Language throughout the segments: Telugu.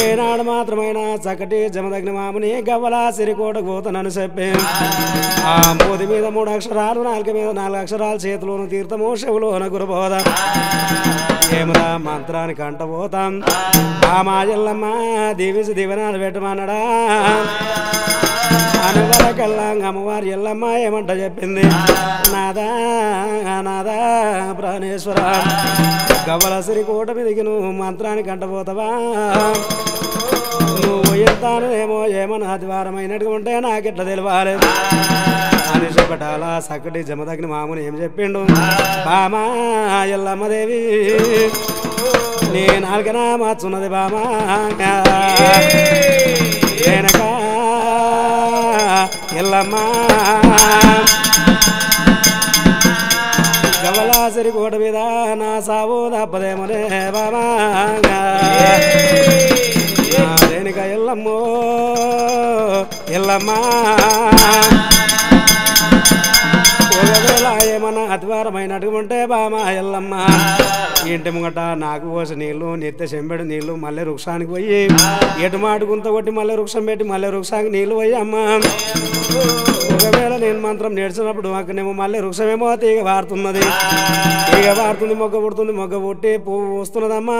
ఏనాడు మాత్రమైన చక్కటి జమదగ్న మాముని గవ్వల సిరికోటకు పోతానని చెప్పి ఆ మూది మీద 3 అక్షరాలు నాలుక మీద 4 అక్షరాలు చేతిలోను తీర్థము చెవులోన గురుబోధ ఏమరా మంత్రానికి అంట పోతాం ఆ మా ఎల్లమ్మ దీవించి దీవెనాలు పెట్టమన్నాడా అనవరకల్లా అమ్మవారి ఎల్లమ్మ ఏమంట చెప్పింది నాదా నాదా ప్రాణేశ్వర గవ్వల సిరికోట మీదకి నువ్వు మంత్రానికి అంటపోతావా నువ్వు ఎంతానేమో ఏమన్నా ఆదివారం అయినట్టుగా ఉంటే నాకెట్లా తెలియాలి అని చెప్పటాల సక్కటి జమదగ్ని మాముని ఏం చెప్పిండు బామా ఎల్లమ్మదేవి నీ నాలుగన మార్చున్నది బామా వెనక ఎల్లమ్మ గవ్వల సిరికోట మీద నా సావు తప్పదేమోనే బామా దేనిక ఎల్లమ్మో ఎల్లమ్మ ఒకవేళ ఏమన్నా అతివారమైనట్టుగా ఉంటే బామా ఎల్లమ్మ ఇంటి ముంగట నాకు పోసి నీళ్లు నిత్య చెంబెడు నీళ్లు మళ్ళీ వృక్షానికి పోయి ఎటు మాటు గుంత కొట్టి మళ్ళీ వృక్షం పెట్టి మళ్ళీ వృక్షానికి నీళ్లు పోయి అమ్మ ఒకవేళ నేను మంత్రం నేర్చినప్పుడు అక్కడేమో మళ్ళీ వృక్షమేమో తీగ వారుతున్నది తీగ వారుతుంది మొగ్గ పుడుతుంది మొగ్గ పుట్టి పువ్వు వస్తున్నదమ్మా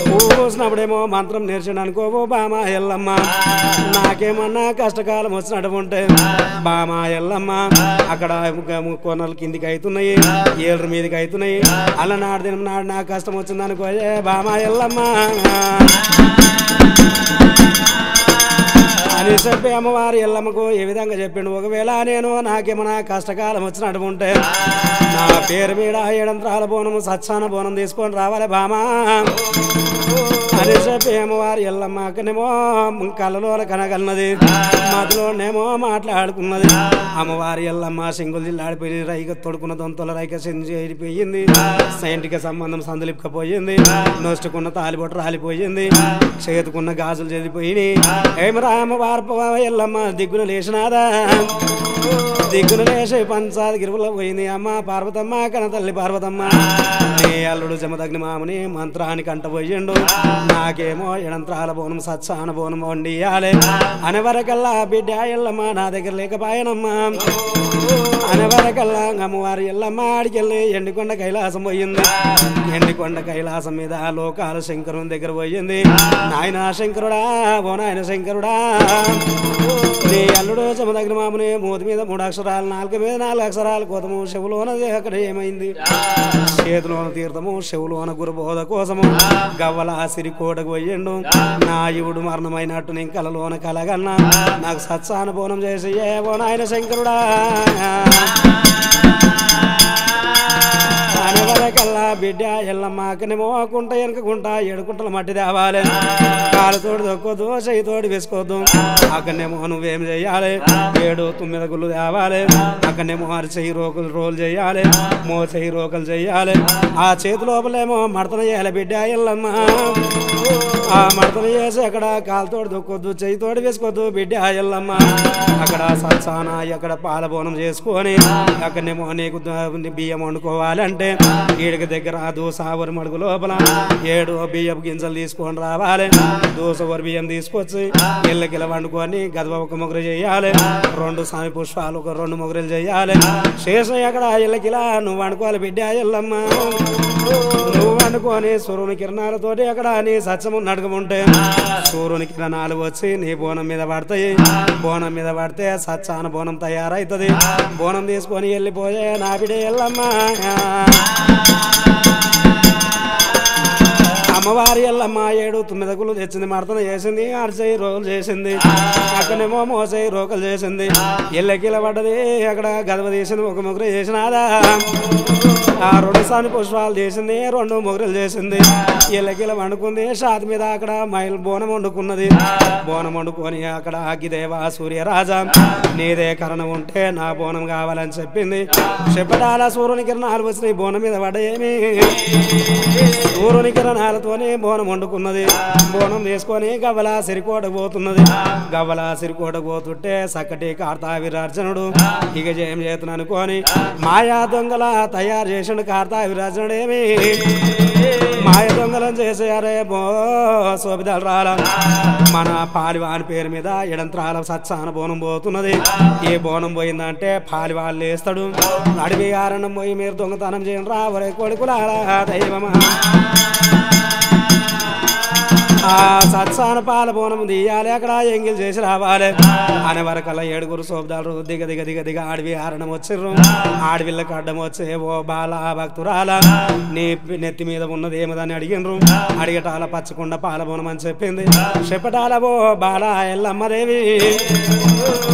పువ్వు పోసినప్పుడేమో మంత్రం నేర్చాడు అనుకోవో బామా ఎల్లమ్మ నాకేమన్నా కష్టకాలం వచ్చినట్టు ఉంటే బామా ఎల్లమ్మ అక్కడ కొనలు కిందికి అవుతున్నాయి ఏళ్ళ మీదకి అవుతున్నాయి అలా నాడు దినం నాడు నాకు కష్టం వచ్చింది అనుకోయే బామా ఎల్లమ్మ అని చెప్పి అమ్మవారి ఎల్లమ్మకు ఏ విధంగా చెప్పిండు ఒకవేళ నేను నాకేమన్నా కష్టకాలం వచ్చినట్టు ఉంటే నా పేరు మీద 7 అంతరాల బోనము సత్సాన బోనం తీసుకొని రావాలి బామా అని చెప్పి అమ్మవారి ఎల్లమ్మ అక్కడేమో కళ్ళలో కనగలన్నది మధ్యలోనేమో మాట్లాడుకున్నది అమ్మవారి ఎల్లమ్మ సింగులు జిల్లాడిపోయి రైక తొడుకున్న దొంతల రైక చెడిపోయింది సైంటిక సంబంధం సందులిపకపోయింది నొచ్చుకున్న తాలిబొట్టు రాలిపోయింది చేతుకున్న గాజులు చెదిపోయి ఏమరా అమ్మవారి ఎల్లమ్మ దిగ్గున లేచినాదా దిగ్గున లేచి పంచాది గిరువులో పోయింది అమ్మ పార్వతమ్మ కన తల్లి పార్వతమ్మ నీ అల్లుడు జమదగ్ని మాముని మంత్రానికి అంట పోయిండు నాకేమో 7 అంతరాల బోనం సత్సాన బోనం వండియాలి అనవరకల్లా బిడ్డ ఎల్లమ్మ నా దగ్గర లేకపోయానమ్మా అనవరకల్లా అమ్మవారి ఎల్లమ్మ ఆడికెళ్ళి ఎండికొండ కైలాసం పోయింది ఎండికొండ కైలాసం మీద లోకాల శంకరుని దగ్గర పోయింది నాయన శంకరుడా ఓ నాయన శంకరుడా నీ అల్లుడు జమదగ్ని మాముని మూతి మీద 3 అక్షరాలు నాలుక మీద 4 అక్షరాలు కోతము చెవులోన అక్కడ ఏమైంది చేతిలోన తీర్థము చెవులోన గురుబోధ కోసము గవ్వల సిరికోటకు పోయిండు నా ఇవుడు మరణమైనట్టు నేను కలలోన కలగన్నా నాకు సత్సానుభూనం చేసి ఏవో నాయన శంకరుడా అనవరకల్లా బిడ్డ ఎల్లమ్మ అక్కనేమో కుంట వెనకకుంటా 7 కుంటల మట్టి తేవాలి కాలుతోడు దొక్కొద్దు చెయ్యితోటి వేసుకోవద్దు అక్కడనేమో నువ్వేం చెయ్యాలి 7 9 గుళ్ళు తేవాలి అక్కడనేమో 6 చెయ్యి రోలు చేయాలి మో చెయ్యి రోకలు చెయ్యాలి ఆ చేతి లోపలేమో మడతన చేయాలి బిడ్డ ఎల్లమ్మ ఆ మడతన చేసి అక్కడ కాలుతోడు దొక్కొద్దు చెయ్యితోటి వేసుకోవద్దు బిడ్డ ఎల్లమ్మ అక్కడ సత్సాన అక్కడ పాలబోనం చేసుకొని అక్కడనేమో నీకు బియ్యం వండుకోవాలంటే ఈడికి దగ్గర దోస వరి మడుగు లోపల 7 బియ్యపు గింజలు తీసుకొని రావాలి దోస వరి బియ్యం తీసుకొచ్చి ఇళ్ళకిల వండుకొని గదవ 1 మొగరు చేయాలి 2 సామి పుష్పాలు 2 మొగరులు చేయాలి శేషం అక్కడ ఇళ్ళకిలా నువ్వు వండుకోవాలి బిడ్డ ఎల్లమ్మ నువ్వు వండుకొని సూర్యుని కిరణాలతోటి అక్కడ నీ సత్యము నడకముంటే సూర్యుని కిరణాలు వచ్చి నీ బోనం మీద పడతాయి బోనం మీద పడితే సత్సాన బోనం తయారైతుంది బోనం తీసుకొని వెళ్ళిపోయే నా బిడ్డ ఎల్లమ్మ అమ్మవారి ఎల్లమ్మ 7 9 గుళ్ళు తెచ్చింది మడతన చేసింది 6 చెయ్యి రోకలు చేసింది అక్కడనేమో మోసయ్యి రోకలు చేసింది ఇళ్ళకిల పడ్డది అక్కడ గదవ తీసింది 1 మొగరు చేసినాదా ఆ 2 సాని పుష్పాలు చేసింది 2 మొగరులు చేసింది ఇళ్ళకిల వండుకుంది షాతి మీద అక్కడ మైలు బోనం వండుకున్నది బోనం వండుకొని అక్కడ అగ్గిదేవ సూర్యరాజా నీదే కరణం ఉంటే నా బోనం కావాలని చెప్పింది చెప్పడాల సూర్యుని కిరణాలు వచ్చినాయి బోనం మీద పడ్డయేమి సూర్యుని కిరణాలతోని బోనం వండుకున్నది బోనం వేసుకొని గవ్వల సిరికోటకు పోతున్నది గవ్వల సిరికోటకు పోతుంటే సక్కటి కార్తావిరార్జనుడు ఇక జయం చేతును అనుకొని మాయా దొంగల తయారు చేసిండు కార్తావిరార్జనుడు ఏమి మాయ దొంగలను చేసేయారే బో సోబిదాలు రాల మన పాలివాని పేరు మీద ఎడంత్రాల సత్సాన బోనం పోతున్నది ఏ బోనం పోయిందంటే పాలివాళ్ళు వేస్తాడు అడవి ఆరణం పోయి మీరు దొంగతనం చేయండి రా ఒరే కొడుకులారా దైవమా ఆ సత్సాన పాల బోనం తీయాలి అక్కడ ఎంగిల్ చేసి రావాలి అనే వరకల్లా 7 సోబదాలు దిగ దిగ దిగ దిగ అడవి ఆరణం వచ్చిర్రు ఆడవిళ్ళకి అడ్డం వచ్చే ఓ బాల భక్తురాల నీ నెత్తి మీద ఉన్నది ఏమదని అడిగినరు అడిగటాల పచ్చకుండా పాల బోనం అని చెప్పింది చెప్పటాల ఓ బాల ఎల్లమ్మదేవి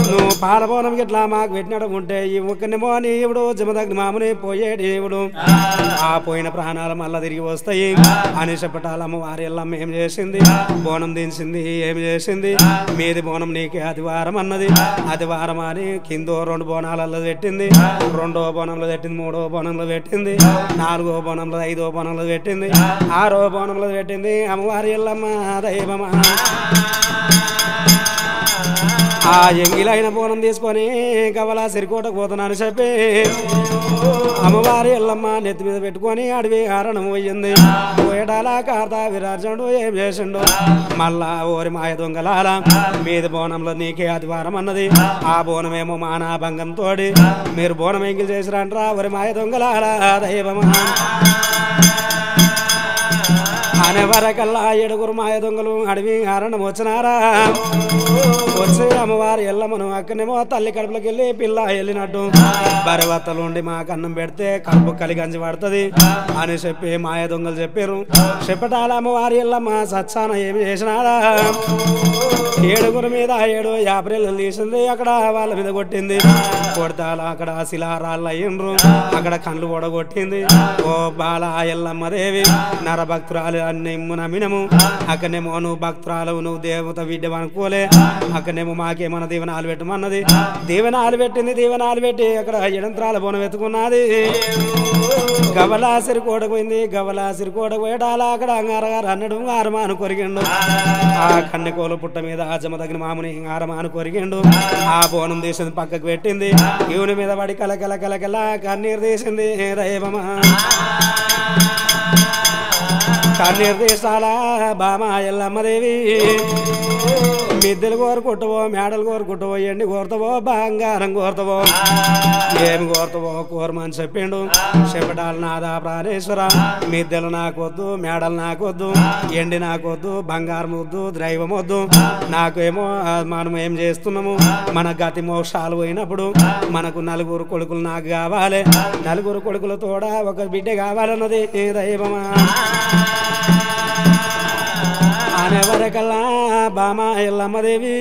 నువ్వు పాల బోనం ఇట్లా మాకు పెట్టినట్టు ఉంటే ఇవ్వకనేమో నీ ఇవుడు జమదగ్ని మామని పోయేడు ఇవుడు ఆ పోయిన ప్రాణాలు మళ్ళా తిరిగి వస్తాయి అని చెప్పటాలమ్మ వారి ఎల్లమ్మ ఏం చేసింది బోనం దించింది ఏమి చేసింది మీది బోనం నీకే ఆదివారం అన్నది ఆదివారం అని కిందో 2 బోనాలలో పెట్టింది 2వ బోనంలో పెట్టింది 3వ బోనంలో పెట్టింది 4వ బోనంలో 5వ బోనంలో పెట్టింది 6వ బోనంలో పెట్టింది అమ్మవారి ఎల్లమ్మ దైవమా ఆ ఎంగిలైన బోనం తీసుకొని గవలా సిరికోటకు పోతున్నాను చెప్పి అమ్మవారి ఎల్లమ్మ నెత్తి మీద పెట్టుకొని అడవి ఆరణం పోయింది పోయడాలా కార్త విరాజుడు ఏం చేసిండు మళ్ళా ఓరి మాయ దొంగలాల మీద బోనంలో నీకే ఆదివారం అన్నది ఆ బోనమేమో మానాభంగం తోడి మీరు బోనం ఎంగిల్ చేసిరంట్రా ఓరి మాయ దొంగలాల దైవమా అనే వరకల్లా 7 మాయ దొంగలు అడవి ఆరణం వచ్చినారా వచ్చి అమ్మవారి ఎల్లమ్మను అక్కనేమో తల్లి కడుపులోకి వెళ్ళి పిల్ల వెళ్ళినట్టు బరివత్తలు ఉండి మాకు అన్నం పెడితే కడుపు కలిగంజి పడుతుంది అని చెప్పి మాయ దొంగలు చెప్పారు చెప్పటాల అమ్మవారి ఎల్లమ్మ సత్సాన ఏమి చేసినారా 7 మీద 7 యాప్రిల్ తీసింది అక్కడ వాళ్ళ మీద కొట్టింది కొడతాల అక్కడ శిలారాళ్ళు అయ్యిండ్రు అక్కడ కళ్ళు ఓడగొట్టింది ఓ బాల ఎల్లమ్మ దేవి నరభక్తురాలు అన్ని నమ్మినము అక్కడనేమో నువ్వు భక్తురాలు నువ్వు దేవత విడ్డవు అనుకోలే అక్కడనేమో మాకేమన్నా దీవెనాలు పెట్టమన్నది దీవెనాలు పెట్టింది దీవెనాలు పెట్టి అక్కడ ఎడంత్రాల బోనం ఎత్తుకున్నది గవలాసిరి కోటకు పోయింది గవలాసిరి కోటకు పోయడాల అక్కడ అంగారగారు అన్నడు ఆరమాను కొరిగిండు ఆ కన్నెకోలు పుట్ట మీద జమదగిన మాముని ఆరమాను కొరిగిండు ఆ బోనం తీసింది పక్కకు పెట్టింది ఈవుని మీద పడి కలకల కలకల కన్నీరు తీసింది దైవమా కన్నీరు తీసాలా బామ ఎల్లమ్మదేవి మిద్దెలు కోరుకుంటావో మేడలు కోరుకుంటావో ఎండి కోరుతావో బంగారం కోరుతావో ఏమి కోరుతావో కోరమని చెప్పిండు చెప్పడాలు నాదా ప్రాణేశ్వర మిద్దెలు నాకొద్దు మేడలు నాకొద్దు ఎండి నాకొద్దు బంగారం వద్దు ద్రైవం వద్దు నాకేమో మనం ఏం చేస్తున్నాము మన గతి మోక్షాలు పోయినప్పుడు మనకు 4 కొడుకులు నాకు కావాలి 4 కొడుకుల తోడ ఒక బిడ్డ కావాలన్నది దైవమా అనేవరకల్లా బామ ఎల్లమ్మదేవి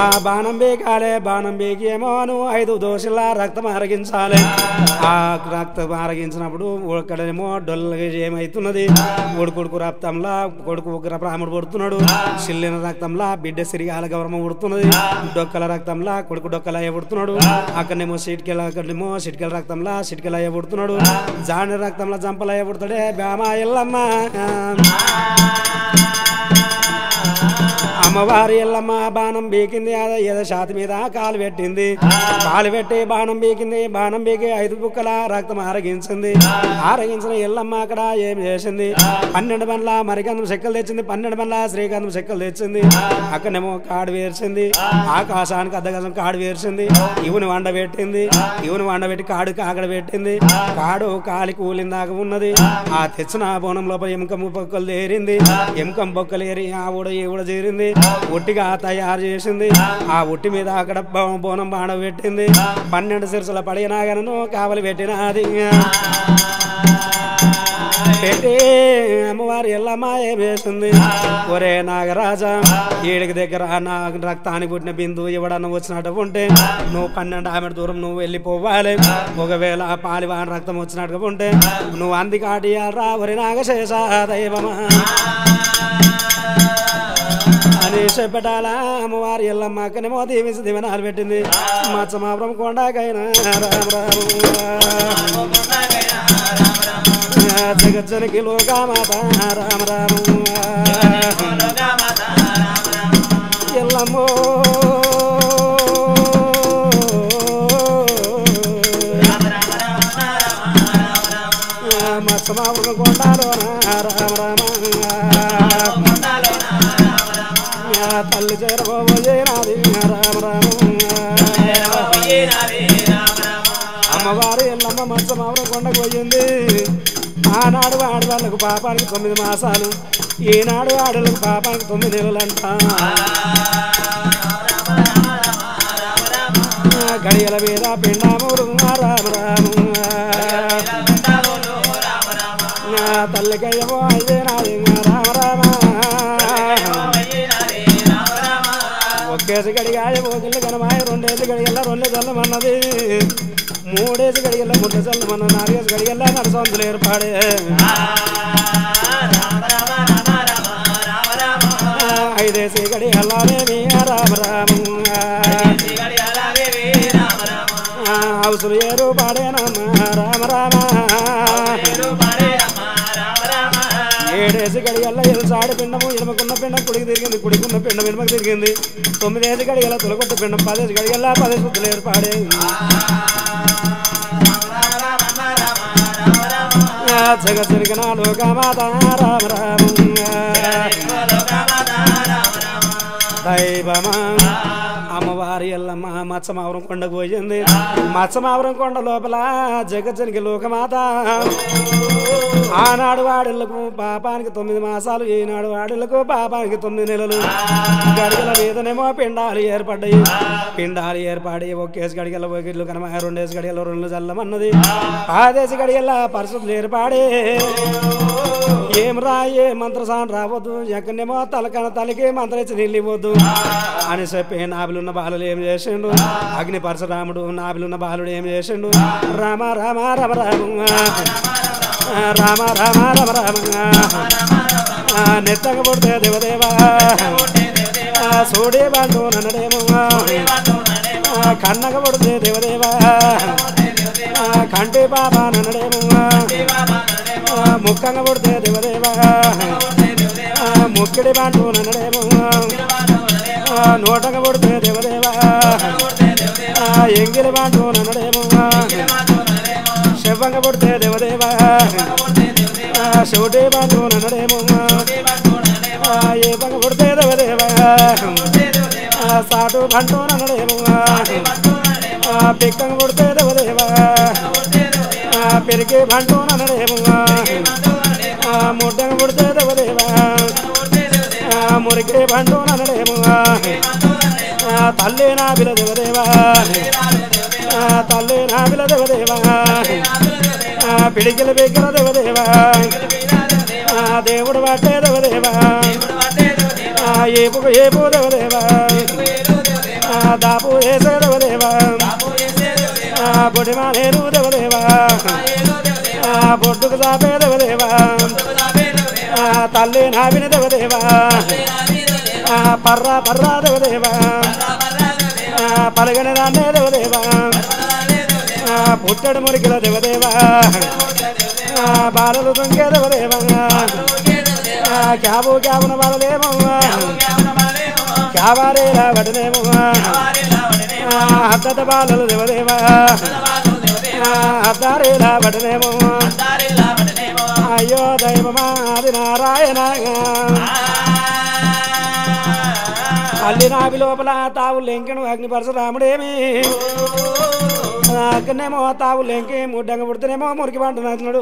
ఆ బాణం బేకాలే బాణం బేకి ఏమో 5 దోశల రక్తం అరగించాలి ఆ రక్తం అరగించినప్పుడు ఒక్కడేమో డొల్లగా ఏమవుతున్నది కొడుకు రక్తంలా కొడుకు ఒక బ్రాహ్మడు పుడుతున్నాడు చిల్లిన రక్తంలా బిడ్డ సిరిగాల గౌరవం పుడుతున్నది డొక్కల రక్తంలా కొడుకు డొక్కలయ్య పుడుతున్నాడు అక్కడనేమో అక్కడనేమో సిటికెల రక్తంలా సిటికెలయ్య పుడుతున్నాడు జాని రక్తంలో జంపలయ్య పుడతాడే బామ ఎల్లమ్మ అమ్మవారి ఎల్లమ్మ బాణం బీకింది ఏదో ఛాతి మీద కాలు పెట్టింది కాలు పెట్టి బాణం బీకింది బాణం బీకి 5 బుక్కల రక్తం ఆరగించింది ఆరగించిన ఎల్లమ్మ అక్కడ ఏం చేసింది 12 బండ్ల మరిగంధం చెక్కలు తెచ్చింది 12 బండ్ల శ్రీగంధం చెక్కలు తెచ్చింది అక్కడనేమో కాడు వేర్చింది ఆకాశానికి అద్దగజం కాడు వేర్చింది ఇవుని వండబెట్టింది ఇవుని వండబెట్టి కాడు కాకడ పెట్టింది కాడు కాలి కూలిందాక ఉన్నది ఆ తెచ్చిన బోనం లోపల ఎముకం బొక్కలు తేరింది ఎముకం బొక్కలు ఏరి ఆ ఊడ ఈ ఊడ చేరింది ఒట్టిగా తయారు చేసింది ఆ ఒట్టి మీద అక్కడ బోనం బాణ పెట్టింది 12 సిరసల పడినాగనను కావలి పెట్టినది పెట్టి అమ్మవారి ఎల్లమ్మ ఏం చేస్తుంది ఒరే నాగరాజా ఏడికి దగ్గర నా రక్తానికి పుట్టిన బిందు ఎవడన్నా వచ్చినట్టు ఉంటే నువ్వు 12 ఆమె దూరం నువ్వు వెళ్ళిపోవాలి ఒకవేళ పాలివాన్ రక్తం వచ్చినట్టుగా ఉంటే నువ్వు అందుకాటి రా ఒరే నాగశేష దైవమా అని చెప్పటాలా అమ్మవారి ఎల్లమ్మ అక్కనేమో దీవించి దివనాలు పెట్టింది మచ్చమాపురం కొండకైనా జగజ్జనకి లోకామాత రామ రామ ఎల్లమ్మో మచ్చమాపురం కొండ తల్లి చేరబోయే నాది రామ రామ అమ్మవారు ఎల్లమ్మ మంచమావరం కొండకు పోయింది ఆనాడు ఆడవాళ్ళకు పాపానికి 9 మాసాలు ఈనాడు ఆడలకు పాపానికి 9 నెలలంట గడియల మీద పిండాముడు రామ రామ తల్లికయ్యమో అయ్యే నాది రామ రామ ఒక్కేసి గడిగాయ పోకిళ్ళు కనమాయ 2 గడిగల్లా 2 చల్లమన్నది 3 గడిగల్లా 3 చల్లమన్న 4 గడిగల్లా నరసంతులు ఏర్పాడే 5 గడిగల్లానేమి రామ రామ హౌసులు ఏరు పాడేనమ్మ రామ రామ 7 గడిగల్లా ఎలుసాడు పిండము ఎనుమకున్న పిండం కుడికి తిరిగింది కుడికున్న పిండం ఎనుమకు తిరిగింది 9 గడిగల్లా తొలగొట్టు పిండం 10 గడిగల్లా 10 శుద్ధులు ఏర్పాడే జగత్తునికనా లోకమాత రామ రామ దైవమా అమ్మవారి ఎల్లమ్మ మత్స్యమావరం కొండకు పోయింది మత్స్యమావరం కొండ లోపల జగజ్జనికి లోకమాత ఆనాడు వాడిళ్లకు పాపానికి 9 మాసాలు ఈనాడు వాడిళ్లకు పాపానికి 9 నెలలు గడిగల మీదనేమో పిండాలు ఏర్పడ్డాయి పిండాలు ఏర్పడి 1 గడిగల ఒకళ్ళు కనమ 2 గడిగల 2 చల్లమన్నది 10 గడిగల పరిస్థితులు ఏర్పడే ఏం రాయే మంత్రసాన్ రావద్దు ఎక్కడనేమో తలకి మంత్రించి నిలివద్దు అని చెప్పి నాభిలున్న బాలులు ఏం చేసిండు అగ్ని పరశురాముడు నాభిలున్న బాలుడు ఏం చేసిండు రామ రామ రామ రామ రామ రామ రామ రామ నెత్తగ పుడితే దేవదేవా సూడే బాండు నన్నడేమో కన్నగ పుడితే దేవదేవా కంటి బాబా నన్నడేమో ముక్కంగా పుడితే దేవదేవా ముక్కిడి బాండు నన్నడేమో నోటంగా పుడితే దేవదేవా ఎంగిలి బాండు నన్నడేమో శివంగా పుడితే దేవదేవా శివుడి బాండు నన్నడేమో ఏ బంగ పుడితే దేవదేవా సాటు బండు నన్నడేమో పిక్కంగా పుడితే దేవదేవా పెరిగే బండు నన్నడేమో ముడ్డంగా పుడితే దేవదేవా మురికే బండు నన్నడేమో తల్లి నా బిల దేవదేవా తల్లి నా బిల దేవదేవా పిడికిల బిగ్గర దేవదేవా దేవుడు వాటే దేవదేవా ఏపుకు ఏపు దేవదేవా దాపు వేసే దేవదేవా బొడిమానేరు దేవదేవా బొడ్డుకు చాపే దేవదేవా తల్లి నావిని దేవదేవా పర్రా పర్రా దేవదేవా పలగని దాన్నే దేవదేవా పుట్టడు మురికిల దేవదేవా బాలలు తుంగే దేవదేవా క్యాబు క్యాబున బాలదేమో క్యాబారేలా వడనేమో అద్దత బాలలు దేవదేవా అద్దారేలా వడనేమో అయ్యో దైవమా అది నారాయణ అల్లి నాభి లోపల తావు లెంకెను అగ్ని పరశురాముడేమి అక్కడనేమో తావు లెంకి ముడ్డంగా పుడితేనేమో మురికి పంటనన్నాడు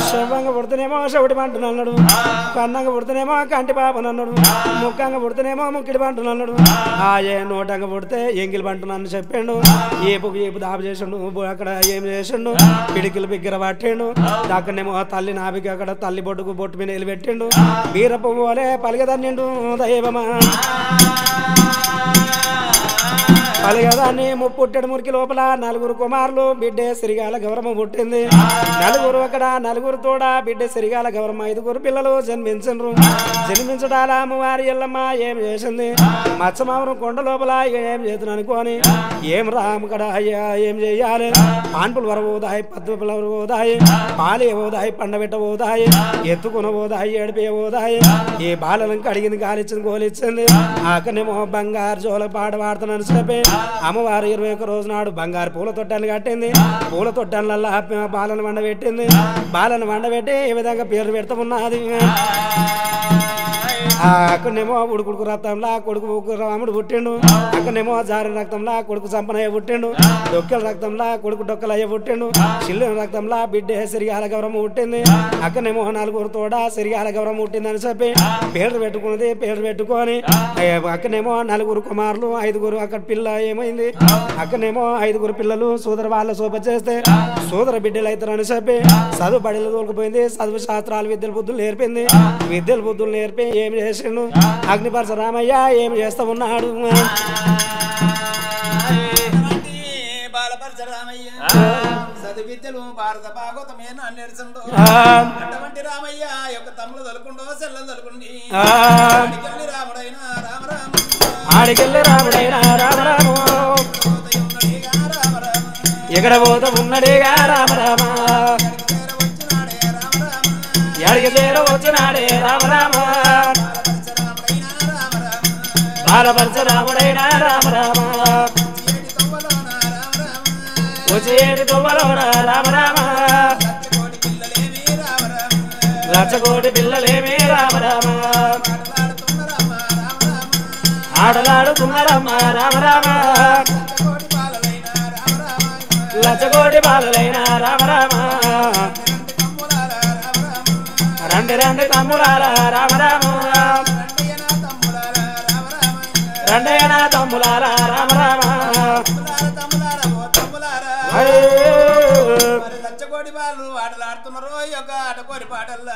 శవంగా పుడితేనేమో శవుడి పంటనన్నాడు కన్నంగా పుడితేనేమో కంటి పాపనన్నాడు ముక్కంగా పుడితేనేమో ముక్కిడి పంటనన్నాడు ఆయే నోటంగా పుడితే ఎంగిలి పంటనని చెప్పిండు ఏపుకు ఏపు దాపు చేసిండు అక్కడ ఏం చేసిండు పిడికిలు బిగ్గర పట్టిండు అక్కడనేమో తల్లి నాభికి అక్కడ తల్లి బొట్టుకు బొట్టు మీద నిలబెట్టిండు బీరపు పోలే పలిగదన్నిండు దైవమా పలిగదాన్ని పుట్టెడు మురికి లోపల 4 కుమారులు బిడ్డే సిరిగాల గౌరమ్మ పుట్టింది 4 అక్కడ 4 తోడ బిడ్డ సిరిగాల గౌరమ్మ 5 పిల్లలు జన్మించరు జన్మించడాల అమ్మవారి ఎల్లమ్మ ఏం చేసింది మత్స్యమావరం కొండ లోపల ఏం చేతును అనుకోని ఏం రామకడ ఏం చెయ్యాలి పాన్పులు వరబోదాయి పద్మపులు వరబోదాయి పాలు ఏవోదాయి పండబెట్ట పోదాయి ఎత్తుకున పోదాయి ఏడిపే పోదాయి ఏ బాలను కడిగింది గాలిచ్చింది గోలిచ్చింది ఆకనేమో బంగారు జోల పాట పాడుతున్నాను చెప్పి అమ్మవారు 21 రోజు నాడు బంగారు పూల తొట్టాన్ని కట్టింది పూల తొట్టాన్లల్లా బాలను వండబెట్టింది బాలను వండబెట్టి ఈ విధంగా పేర్లు పెడతా ఉన్నది అక్కడనేమో ఉడుకుడుకు రక్తంలా కొడుకు రాముడు పుట్టిండు అక్కడనేమో జారి రక్తంలా కొడుకు సంపనయ్య పుట్టిండు డొక్కల రక్తంలా కొడుకు డొక్కలయ్య పుట్టిండు చిల్లిన రక్తంలా బిడ్డే సిరిగాల గౌరవం పుట్టింది అక్కడనేమో నలుగురు తోడ సిరిగాల గౌరవం పుట్టిందని చెప్పి పేరు పెట్టుకున్నది పేరు పెట్టుకొని అక్కడనేమో నలుగురు కుమారులు 5గురు అక్కడ పిల్ల ఏమైంది అక్కడనేమో 5గురు పిల్లలు సోదరు వాళ్ళ శోభ చేస్తే సోదర బిడ్డలు అవుతారని చెప్పి చదువు బడిలో తోలుకుపోయింది చదువు శాస్త్రాలు విద్యల బుద్ధులు నేర్పింది విద్యల బుద్ధులు నేర్పి ఏమి చేసిండు అగ్నిపరస రామయ్య ఏమి చేస్తా ఉన్నాడు విద్యలు భారత భాగవతమే నేర్చుండో అటువంటి రామయ్య యొక్క తమ్ముడు తలుకుండో సెల్లం తలుకుండి రాముడైన రామరామ ఆడికెళ్ళి రాముడైన రామరాము ఎక్కడ పోత ఉన్నడేగా రామరామ ఎడికి చేర వచ్చినాడే రామరామ బాలపరచ రాముడైన రామరామ వచ్చేటి తొవ్వలోన రామరామ లచ్చకోటి పిల్లలేమి రామరామ ఆటలాడుతున్నారమ్మ రామరామ లచ్చకోటి బాలలైన రామరామ రండి రండి తమ్ములారా రామరామ రండయ్యనా తమ్ములారా రామరామ లచ్చకోటి బాలు ఆటలాడుతున్నారు యొక్క ఆటకోరి పాటల్లో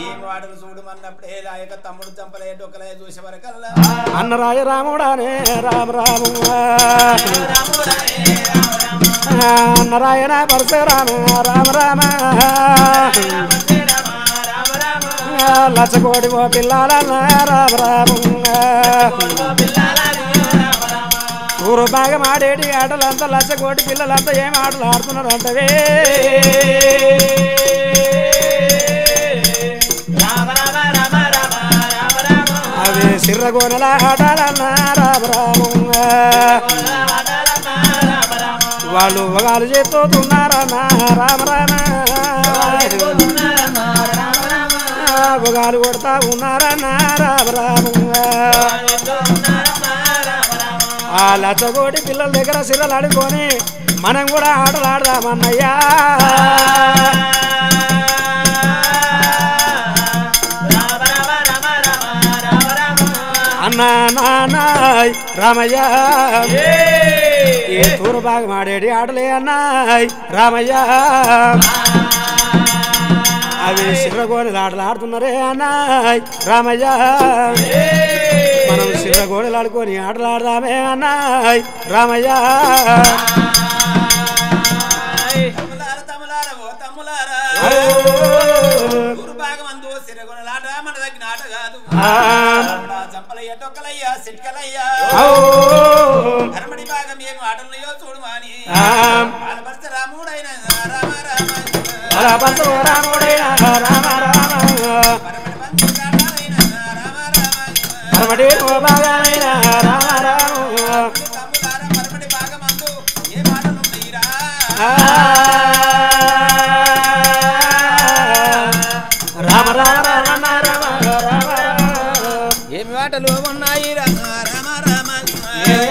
ఏం వాటలు చూడమన్నప్పుడే ఆ యొక్క తమ్ముడు చంపలే డొక్కలే చూసే వరకల్లా అన్నరాయ రాముడానే రామరాము అన్నరాయణ పరశురామ రామరామ లచ్చకోటి ఓ పిల్లలన్న రామరాము ఊరు బాగా ఆడేటి ఆటలంతా లచ్చకోటి పిల్లలంతా ఏం ఆటలు ఆడుతున్నారంటవే అవి సిర్రగోనల ఆటలన్న రామరాము వాళ్ళు ఒకళ్ళు చేస్తున్నారన్న రామరామ ఒకళ్ళు కొడతా ఉన్నారన్న రామరాము ఆ లచ్చకోటి పిల్లల దగ్గర సిర్రలు ఆడుకొని మనం కూడా ఆటలు ఆడదామన్నయ్యా అన్నా నానాయ్ రామయ్య ఏ తూరు బాగా మాడేడి ఆటలే అన్నాయ్ రామయ్య అవి సిర్రగోణిలు ఆటలు ఆడుతున్నారే అన్నాయ్ రామయ్య మనం సిర్రగోణిలు ఆడుకొని ఆటలు ఆడదామే అన్నాయ్ రామయ్య మన దగ్గర ఆట కాదు చంపలయ్య టొక్కలయ్యా సిట్కలయ్యా అరమడి భాగం ఏం ఆటలున్నాయో చూడు మాని బాలపరచ రాముడైన రామ రాముడైన రామ రామ పరమటి భాగమైన రామ రామ పరమటి భాగమందు ఏ మాటలున్నాయిరా రామ రామ రామ రామ ఏమి ఆటలు ఉన్నాయి రామ రామ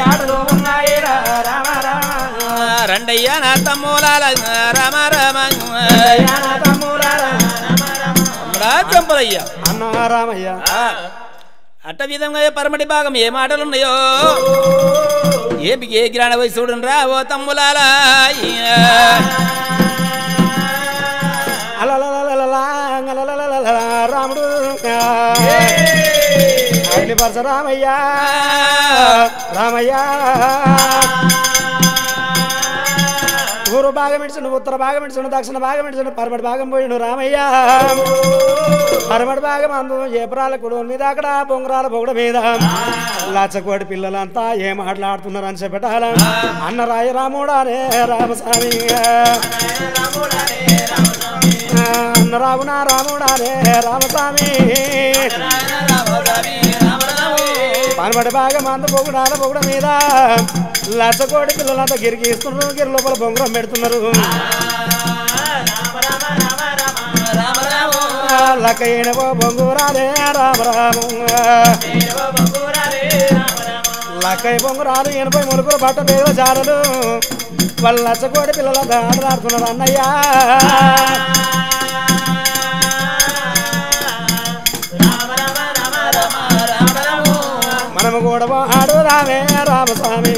ఆటలు ఉన్నాయి రామ రామ రండయ్యా నా తమ్ములాల రామ రామ చంపలయ్యా అన్న రామయ్య అట్ట విధంగా పరమటి భాగం ఏ మాటలున్నాయో ఏ జ్ఞాన వయసుడు రా ఓ తమ్ములాల రాముడు అగ్నిపరచ రామయ్య రామయ్య ఊరు భాగం ఇడిచండు ఉత్తర భాగం ఇడిచండు దక్షిణ భాగం ఇడిచండు పరమటి భాగం పోయిండు రామయ్య పరమటి భాగం అందు ఏ ప్రాలకుడు మీద అక్కడ బొంగరాల బొగడ మీద లచ్చకోటి పిల్లలంతా ఏం మాట్లాడుతున్నారు అని చెప్పటాల అన్నరాయ రాముడానే రామస్వామి అన్నరావునా రాముడానే రామస్వామి పరమటి భాగం అందు బొగుడాల బొగడ మీద లచ్చకోటి పిల్లలంతా గిరిగిస్తున్నారు గిరి లోపల బొంగరం పెడుతున్నారు లక్కైన బొంగురాలే రామ రామ లక్కై బొంగురాలు 80 ములుకులు బట్ట పేద చారలు వాళ్ళ లచ్చకోడి పిల్లల ఆటలాడుతున్నారు అన్నయ్యా మనము కూడా ఆడుదామే రామస్వామి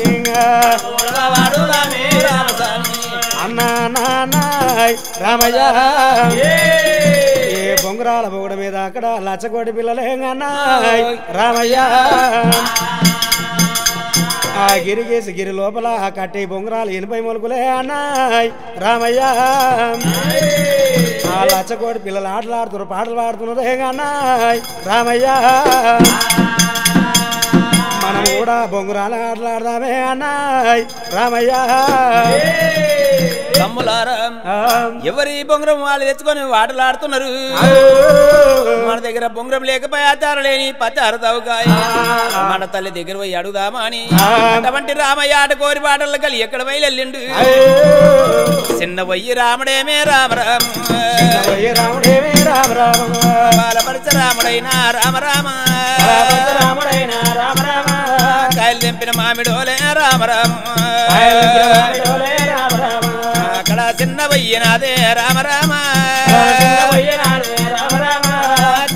అన్నా నాన్నాయ్ రామయ్య ఏ బొంగురాల బొగుడ మీద అక్కడ లచ్చకోటి పిల్లలే అన్నాయ్ రామయ్య ఆ గిరిగేసి గిరి లోపల కట్టి బొంగురాలు 80 మొలుకులే అన్నాయ్ రామయ్య ఆ లచ్చకోటి పిల్లలు ఆటలాడుతున్నారు పాటలు పాడుతున్నదే అన్నాయ్ రామయ్య మనం కూడా బొంగురాలు ఆటలాడదామే అన్నాయ్ రామయ్య తమ్ములారా ఎవరి బొంగరం వాళ్ళు తెచ్చుకొని ఆటలాడుతున్నారు మన దగ్గర బొంగరం లేకపోయి ఆచార లేని పచారు తవ్వుకాయ మన తల్లి దగ్గర పోయి అడుగుదామా అని అటువంటి రామయ్య ఆట కోరి పాటలు కలి ఎక్కడ బయలుండు చిన్న వయ్యి రాముడేమే రామ రామ బాలపరచ రాముడైనా రామ రామ కాయలు తెంపిన మామిడోలే రామ రామ అక్కడ చిన్న వయ్యనాదే రామ రామ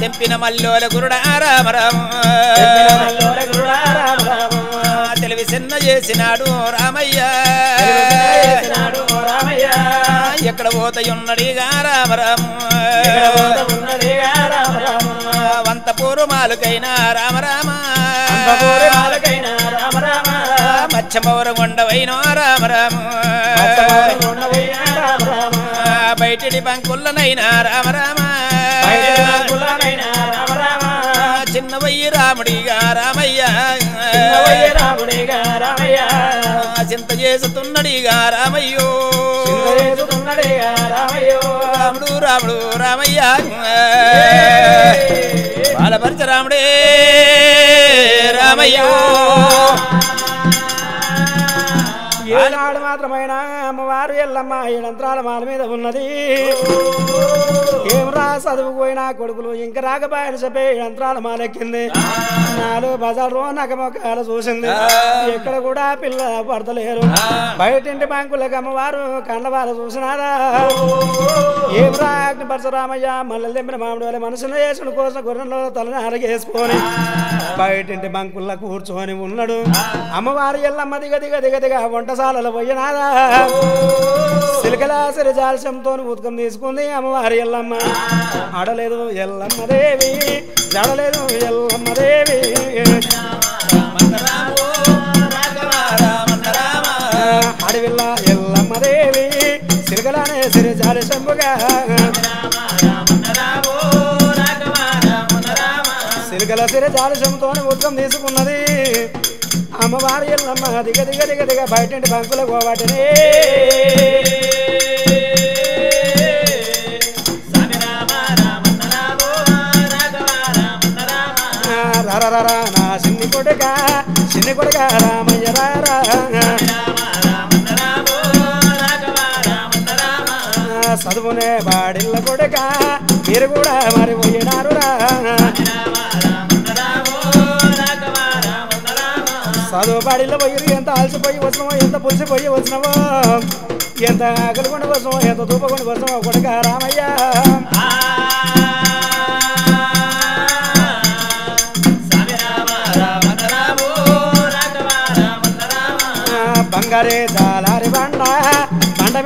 తెంపిన మల్లోల గురుడా రామ రామ తెలివి చిన్న చేసినాడు రామయ్య ఎక్కడ పోతయున్నడిగా రామ రామ వంత పూర్వమాలకైనా రామ రామ మచ్చమౌర కొండవైనో రామ రామ బయటిడి బంకుల్లనైనా రామ రామ చిన్న వయ్యి రాముడిగా రామయ్య చింత చేస్తున్నడిగా రామయ్యో రాముడు రాముడు రామయ్య బాలపరచ రాముడే రామయ్యో ఏనాడు మాత్రమైన అమ్మవారు ఎల్లమ్మ ఏడంత్రాల మాల మీద ఉన్నది ఏం రా చదువుకుపోయినా కొడుకులు ఇంకా రాకపోయిన చెప్పే ఏడంత్రాల మాలెక్కింది నాలుగు బజారు నగమొక్కలు చూసింది ఎక్కడ కూడా పిల్ల పడతలేరు బయటింటి బ్యాంకులకు అమ్మవారు కండ్లవారు చూసినారా ఏం రా పరశురామయ్య మల్లెలు తెంపిన మామిడి మనసులో వేసుకుని కోసం గుర్రంలో తలని అరగేసుకొని బయటింటి బంకుల్లో కూర్చొని ఉన్నాడు అమ్మవారు ఎల్లమ్మ దిగ దిగ దిగ దిగ వంటశాలలో పోయినారా సిలికలా సిరజాల్సంతో ఉతకం తీసుకుంది అమ్మవారి ఎల్లమ్మ ఆడలేదు ఎల్లమ్మదేవి జడలేదు ఎల్లమ్మదేవి అడవిల్ల ఎల్లమ్మదేవి సిరికలానే సిరజాల్సంబుగా సిరికల సిరజాల్సంతో ఉతకం తీసుకున్నది అమ్మవారి ఎల్లమ్మ దిగ దిగ దిగ దిగ బయటింటి బంకులో పోవాటనే నా చిన్ని కొడుక రామయ్య చదువునే బాడిల్ల కొడుక మీరు కూడా మరి పోయినారు చదువు బాడిల్లో పోయి ఎంత అలసిపోయి వచ్చినావో ఎంత పులిసిపోయి వచ్చినావో ఎంత ఆకలికొండ కోసమో ఎంత దూపకొండ కోసమో కొడుక రామయ్య బంగారే జాలారి బండ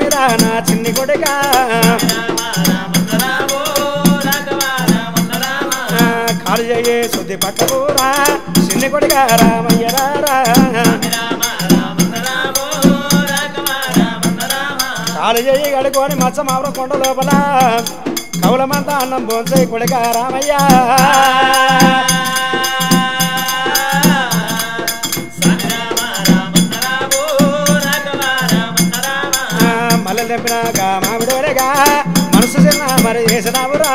మీద నా చిన్ని కొడుక కాలు చేయి శుద్ధి పట్టుకురా చిన్ని కొడుక రామయ్య కాలు చేయి గడుకొని మచ్చ మావరం కొండ లోపల కవులమంతా అన్నం భోంచే కొడుక రామయ్య మల్లెలు తెంపినాక మామిడోలేగా మనసు చిన్న మరి చేసినావురా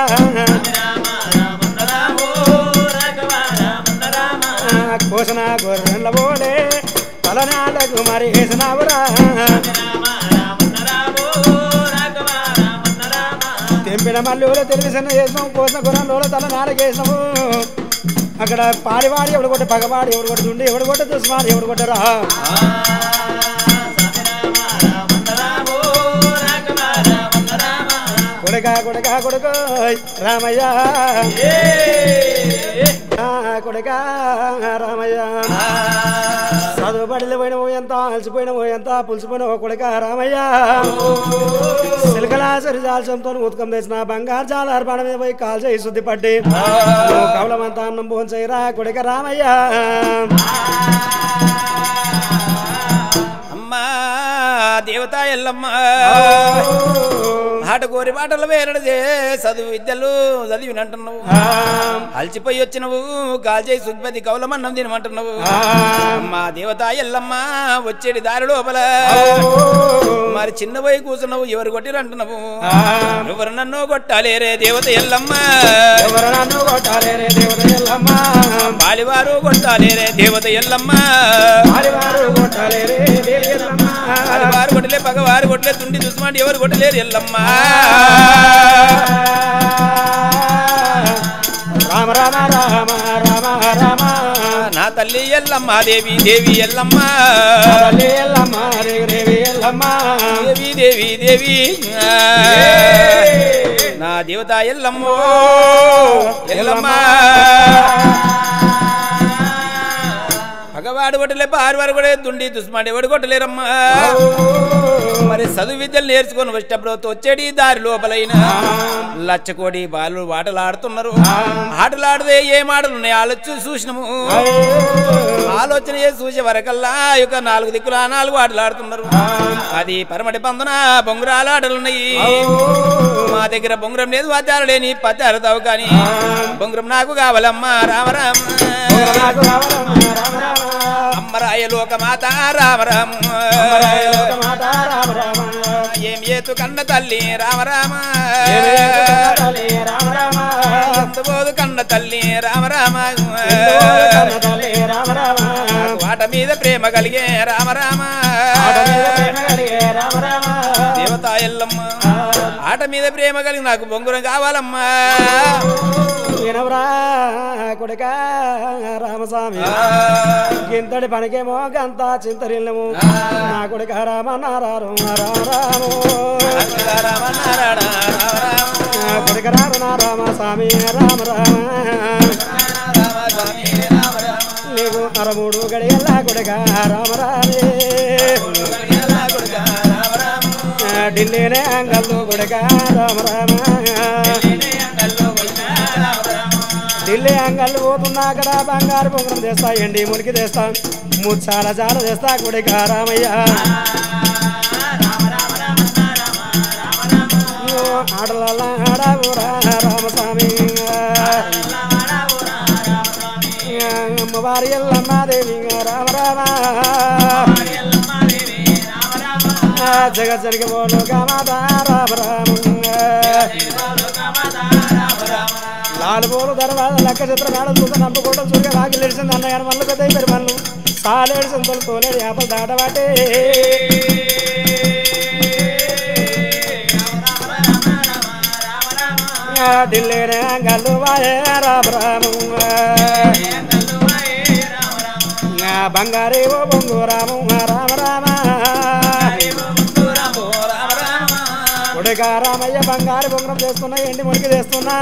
కోసిన గొర్రెల పోలే తలనాళ్ళకు మరి వేసినావురా పినమల్లూరు తెలివిసన్న చేసినాం కోసిన గురంలో తల నారకేసినాము అక్కడ పాడివాడి ఎవడు కొట్ట పగవాడి ఎవడు కొట్ట దుండి ఎవడు కొట్ట దుస్మాడి ఎవడు కొట్టరా కొడక కొడక కొడుకు రామయ్య కొడక రామయ్య చదువు బడిలో పోయినవో ఎంత అలసిపోయినవో ఎంత పులిసిపోయినవో కొడక రామయ్య సిలకలా సరిజాల్సంతో ఉతకం తెచ్చిన బంగారు జాల అర్పణ మీద పోయి కాల్ చేయి శుద్ధి పట్టి కవలమంతా అన్నం భోజనం చేయరా కొడక రామయ్య దేవత ఎల్లమ్మ ఆట కోరి పాటలు వేరడదే చదువు విద్యలు చదివినంటున్నావు అలసిపోయి వచ్చినవు కాల్చేయి సుగ్పతి కౌలమన్నం తినమంటున్నావు మా దేవత ఎల్లమ్మ వచ్చేటి దారి లోపల మరి చిన్న పోయి కూర్చున్నావు ఎవరు కొట్టిరంటున్నావు ఎవరు నన్ను కొట్టాలేరే దేవత ఎల్లమ్మ బాలివారు కొట్టాలేరే దేవత ఎల్లమ్మ వారు కొట్టలే పగవారు కొట్టలే తుండి దుస్మాంటి ఎవరు కొట్టలేరు ఎల్లమ్మ రామ రామ రామ రామ రామ నా తల్లి ఎల్లమ్మ దేవి దేవి ఎల్లమ్మ ఎల్లమ్మ దేవి ఎల్లమ్మ దేవి దేవి దేవి నా దేవత ఎల్లమ్మ ఎల్లమ్మ పగవాడు కొట్టలే పారివారు కూడా దుండి దుస్మాంటి ఎవడు కొట్టలేరమ్మా మరి చదువు విద్యలు నేర్చుకొని వచ్చేటప్పుడు వచ్చేటి దారి లోపలైన లచ్చకోడి బాలు ఆటలాడుతున్నారు ఆటలాడితే ఏం ఆటలు ఉన్నాయి ఆలోచన చూసినాము ఆలోచన చేసి చూసే వరకల్లా యొక్క 4 దిక్కుల 4 ఆటలాడుతున్నారు అది పరమటి పందున బొంగురాలు ఆటలున్నాయి మా దగ్గర బొంగురం లేదు వాద్యాలు లేని పత్తారుతావు కానీ బొంగురం నాకు కావాలమ్మా రామరామ అమ్మరాయ లోకమాత రామరామ ఏం ఏతు కన్న తల్లి రామరామ ఎంతబోదు కన్న తల్లి రామరామ వాట మీద ప్రేమ కలిగే రామరామ దేవత ఎల్లమ్మ ఆట మీద ప్రేమ కలిగి నాకు బొంగురం కావాలమ్మా వినవరా కొడుక రామస్వామి ఇంతటి పనికేమో గంత చింతరిల్లము నా కొడుక రామ నారారు రామరాము కొడుక రామ రామ స్వామి రామ రామ నీకు 13 గడియల్లా కొడుక రామరామే ఢిల్లీనే అంగల్లో కొడుక రామరామ ఢిల్లీ అంగళ్ళు పోతున్నా అక్కడ బంగారు బొంగరం తెస్తా ఎండి మురికి తెస్తా ముచ్చాల జాల తెస్తా కొడుక రామయ్య ఆటలల్లా ఆడావురా రామస్వామి అమ్మవారి ఎల్లమ్మ దేవి రామ రామ జగజ్జనికి బోలు కామాత రామ రామ లాలు పోలు దర్వాజ లెక్క చిత్ర మేడ చూస్తే నమ్మకోవడం చూడగా వాకి లేచింది అన్నగారు మళ్ళీ పెద్ద పేరు మళ్ళు సాలేడు సింతలు తోలేడు యాపలు దాటవాటే ఢిల్లీనే అంగళ్ళు వాయే రామ రాము బంగారే ఓ బొంగు రాము రామ రామ కొడుక రామయ్య బంగారు బొంగరం చేస్తున్నా ఎండి మురికి చేస్తున్నా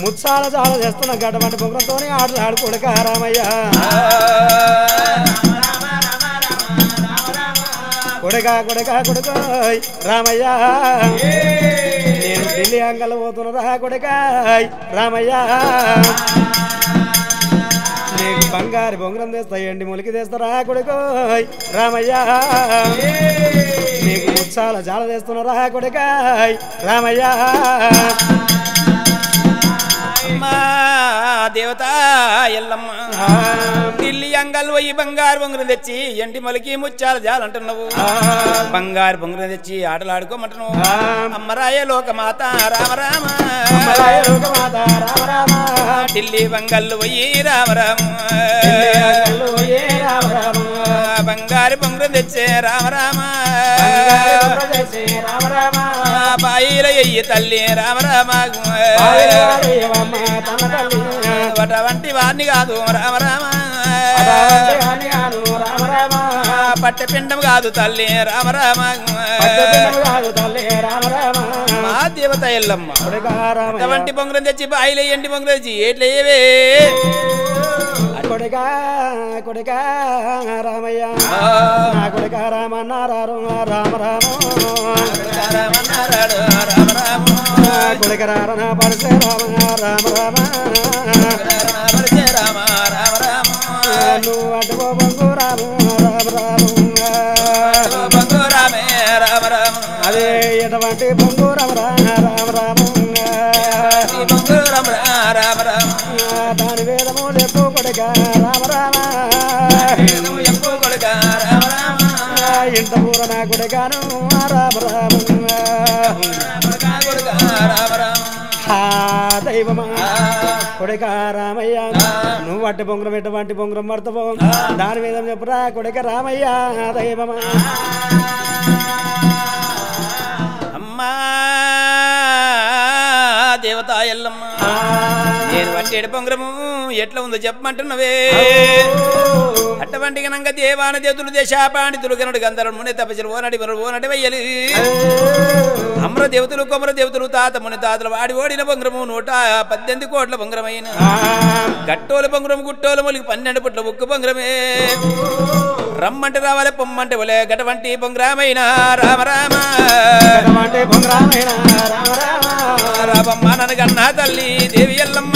ముచ్చాల చాల చేస్తున్నా గడ్డమంటి బొంగరంతో ఆటలు ఆడు కొడుక రామయ్య కొడుక కొడుక కొడుకు రామయ్య నేను ఢిల్లీ అంగల్ పోతున్నదా కొడుక రామయ్య నీకు బంగారు బొంగరం తెస్తా ఎండి ములికి తెస్తారా కొడుకు రామయ్య నీకు ముచ్చాల జాల తెస్తున్నారా కొడుక రామయ్య దేవత ఎల్లమ్మ ఢిల్లీ అంగల్ పోయి బంగారు బొంగురం తెచ్చి ఎంటి మొలకి ముచ్చాల జాలంటున్నావు బంగారు బొంగురం తెచ్చి ఆటలాడుకోమంటున్నావు అమ్మరాయ లోకమాత రామరామ ఢిల్లీ బంగళ్ళు పోయి రామరామ బంగారు బొంగురం తెచ్చే రామ రామ రామ రామ బాయిల ఎయ్యి తల్లి రామ రామ వంటి వాడిని కాదు రామ రామ పట్టె పిండం కాదు తల్లి రామ రామ మా దేవత ఎల్లమ్మ అటువంటి బొంగురం తెచ్చి బాయిల ఎండి బొంగురం తెచ్చి ఏట్లేవే కొడుకా కొడుకా రామయ్య నా కొడుకా రామన్నారారు రామ రామ రామన్నారాడు రామ రామ కొడుకరార నా పరసే రామ రామ రామ రామ రామ రామ నువ్వు అటుకో బంగు రామ రామ రామ బంగు రామే రామ రామ అదే ఎటువంటి బంగు రామ రామ రామ బంగు రామ రామ రామ దాని వేదము చెప్పు కొడుక రామ రామ చెప్పు కొడుక రామ రామ ఇంత పూర నా కొడుకాను రామ రామ కొడుక రామ రామ దైవమా కొడుక రామయ్య నువ్వు అట్టి బొంగరం ఎటువంటి బొంగరం పడతావు దాని మీద చెప్పురా కొడుక రామయ్య దైవమా అమ్మా దేవత ఎల్లమ్మ నేను వట్టేడు బొంగరము ఎట్లా ఉందో చెప్పమంటున్నవే అటువంటి గనంగా దేవాన దేవతలు దేశాపాండితులు గనుడు గంధర్వుడు ముని తపస్సులు ఓనటి వెయ్యలు అమ్ర దేవతలు కొమర దేవతలు తాత ముని తాతలు వాడి ఓడిన బొంగరము 118 కోట్ల బొంగరమైన గట్టోల బొంగరం గుట్టోల మొలికి 12 పుట్ల ఉక్కు బొంగరమే రమ్మంటే రావాలి పొమ్మంటే వలే గటువంటి బొంగరామైన రామ రామ రామమ్మ ననగన్నా తల్లి దేవి ఎల్లమ్మ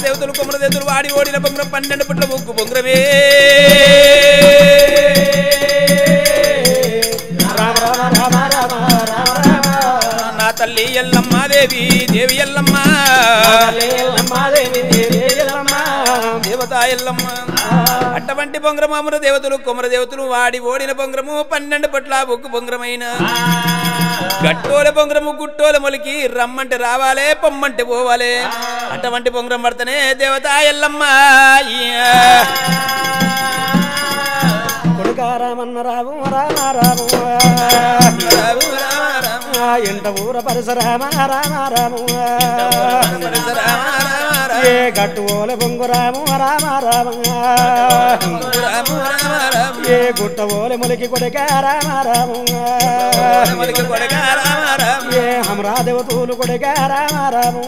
దేవతలు కొమర దేవతలు వాడి ఓడిన బొంగరం 12 పుట్ల ఉక్కు బొంగరమే నా తల్లి ఎల్లమ్మ దేవి దేవి ఎల్లమ్మ దేవత ఎల్లమ్మ అటువంటి బొంగరం అమర దేవతలు కొమర దేవతలు వాడి ఓడిన బొంగరము 12 పట్ల బొగ్గు బొంగరమైన గట్టోల బొంగరము గుట్టోల మొలికి రమ్మంటే రావాలే పొమ్మంటే పోవాలే అటువంటి బొంగరం పడితేనే దేవత ఎల్లమ్మ కొడుకారామన్న రాము రామ రాము ఇంట ఊర పరిసరామ రామ రాము ఏ గట్టు ఓల బొంగు రాము రామ రామ ఏ గుట్ట ఓల మొలికి కొడుక రామ రాము ఏ హమరా దేవతూలు కొడుక రామ రాము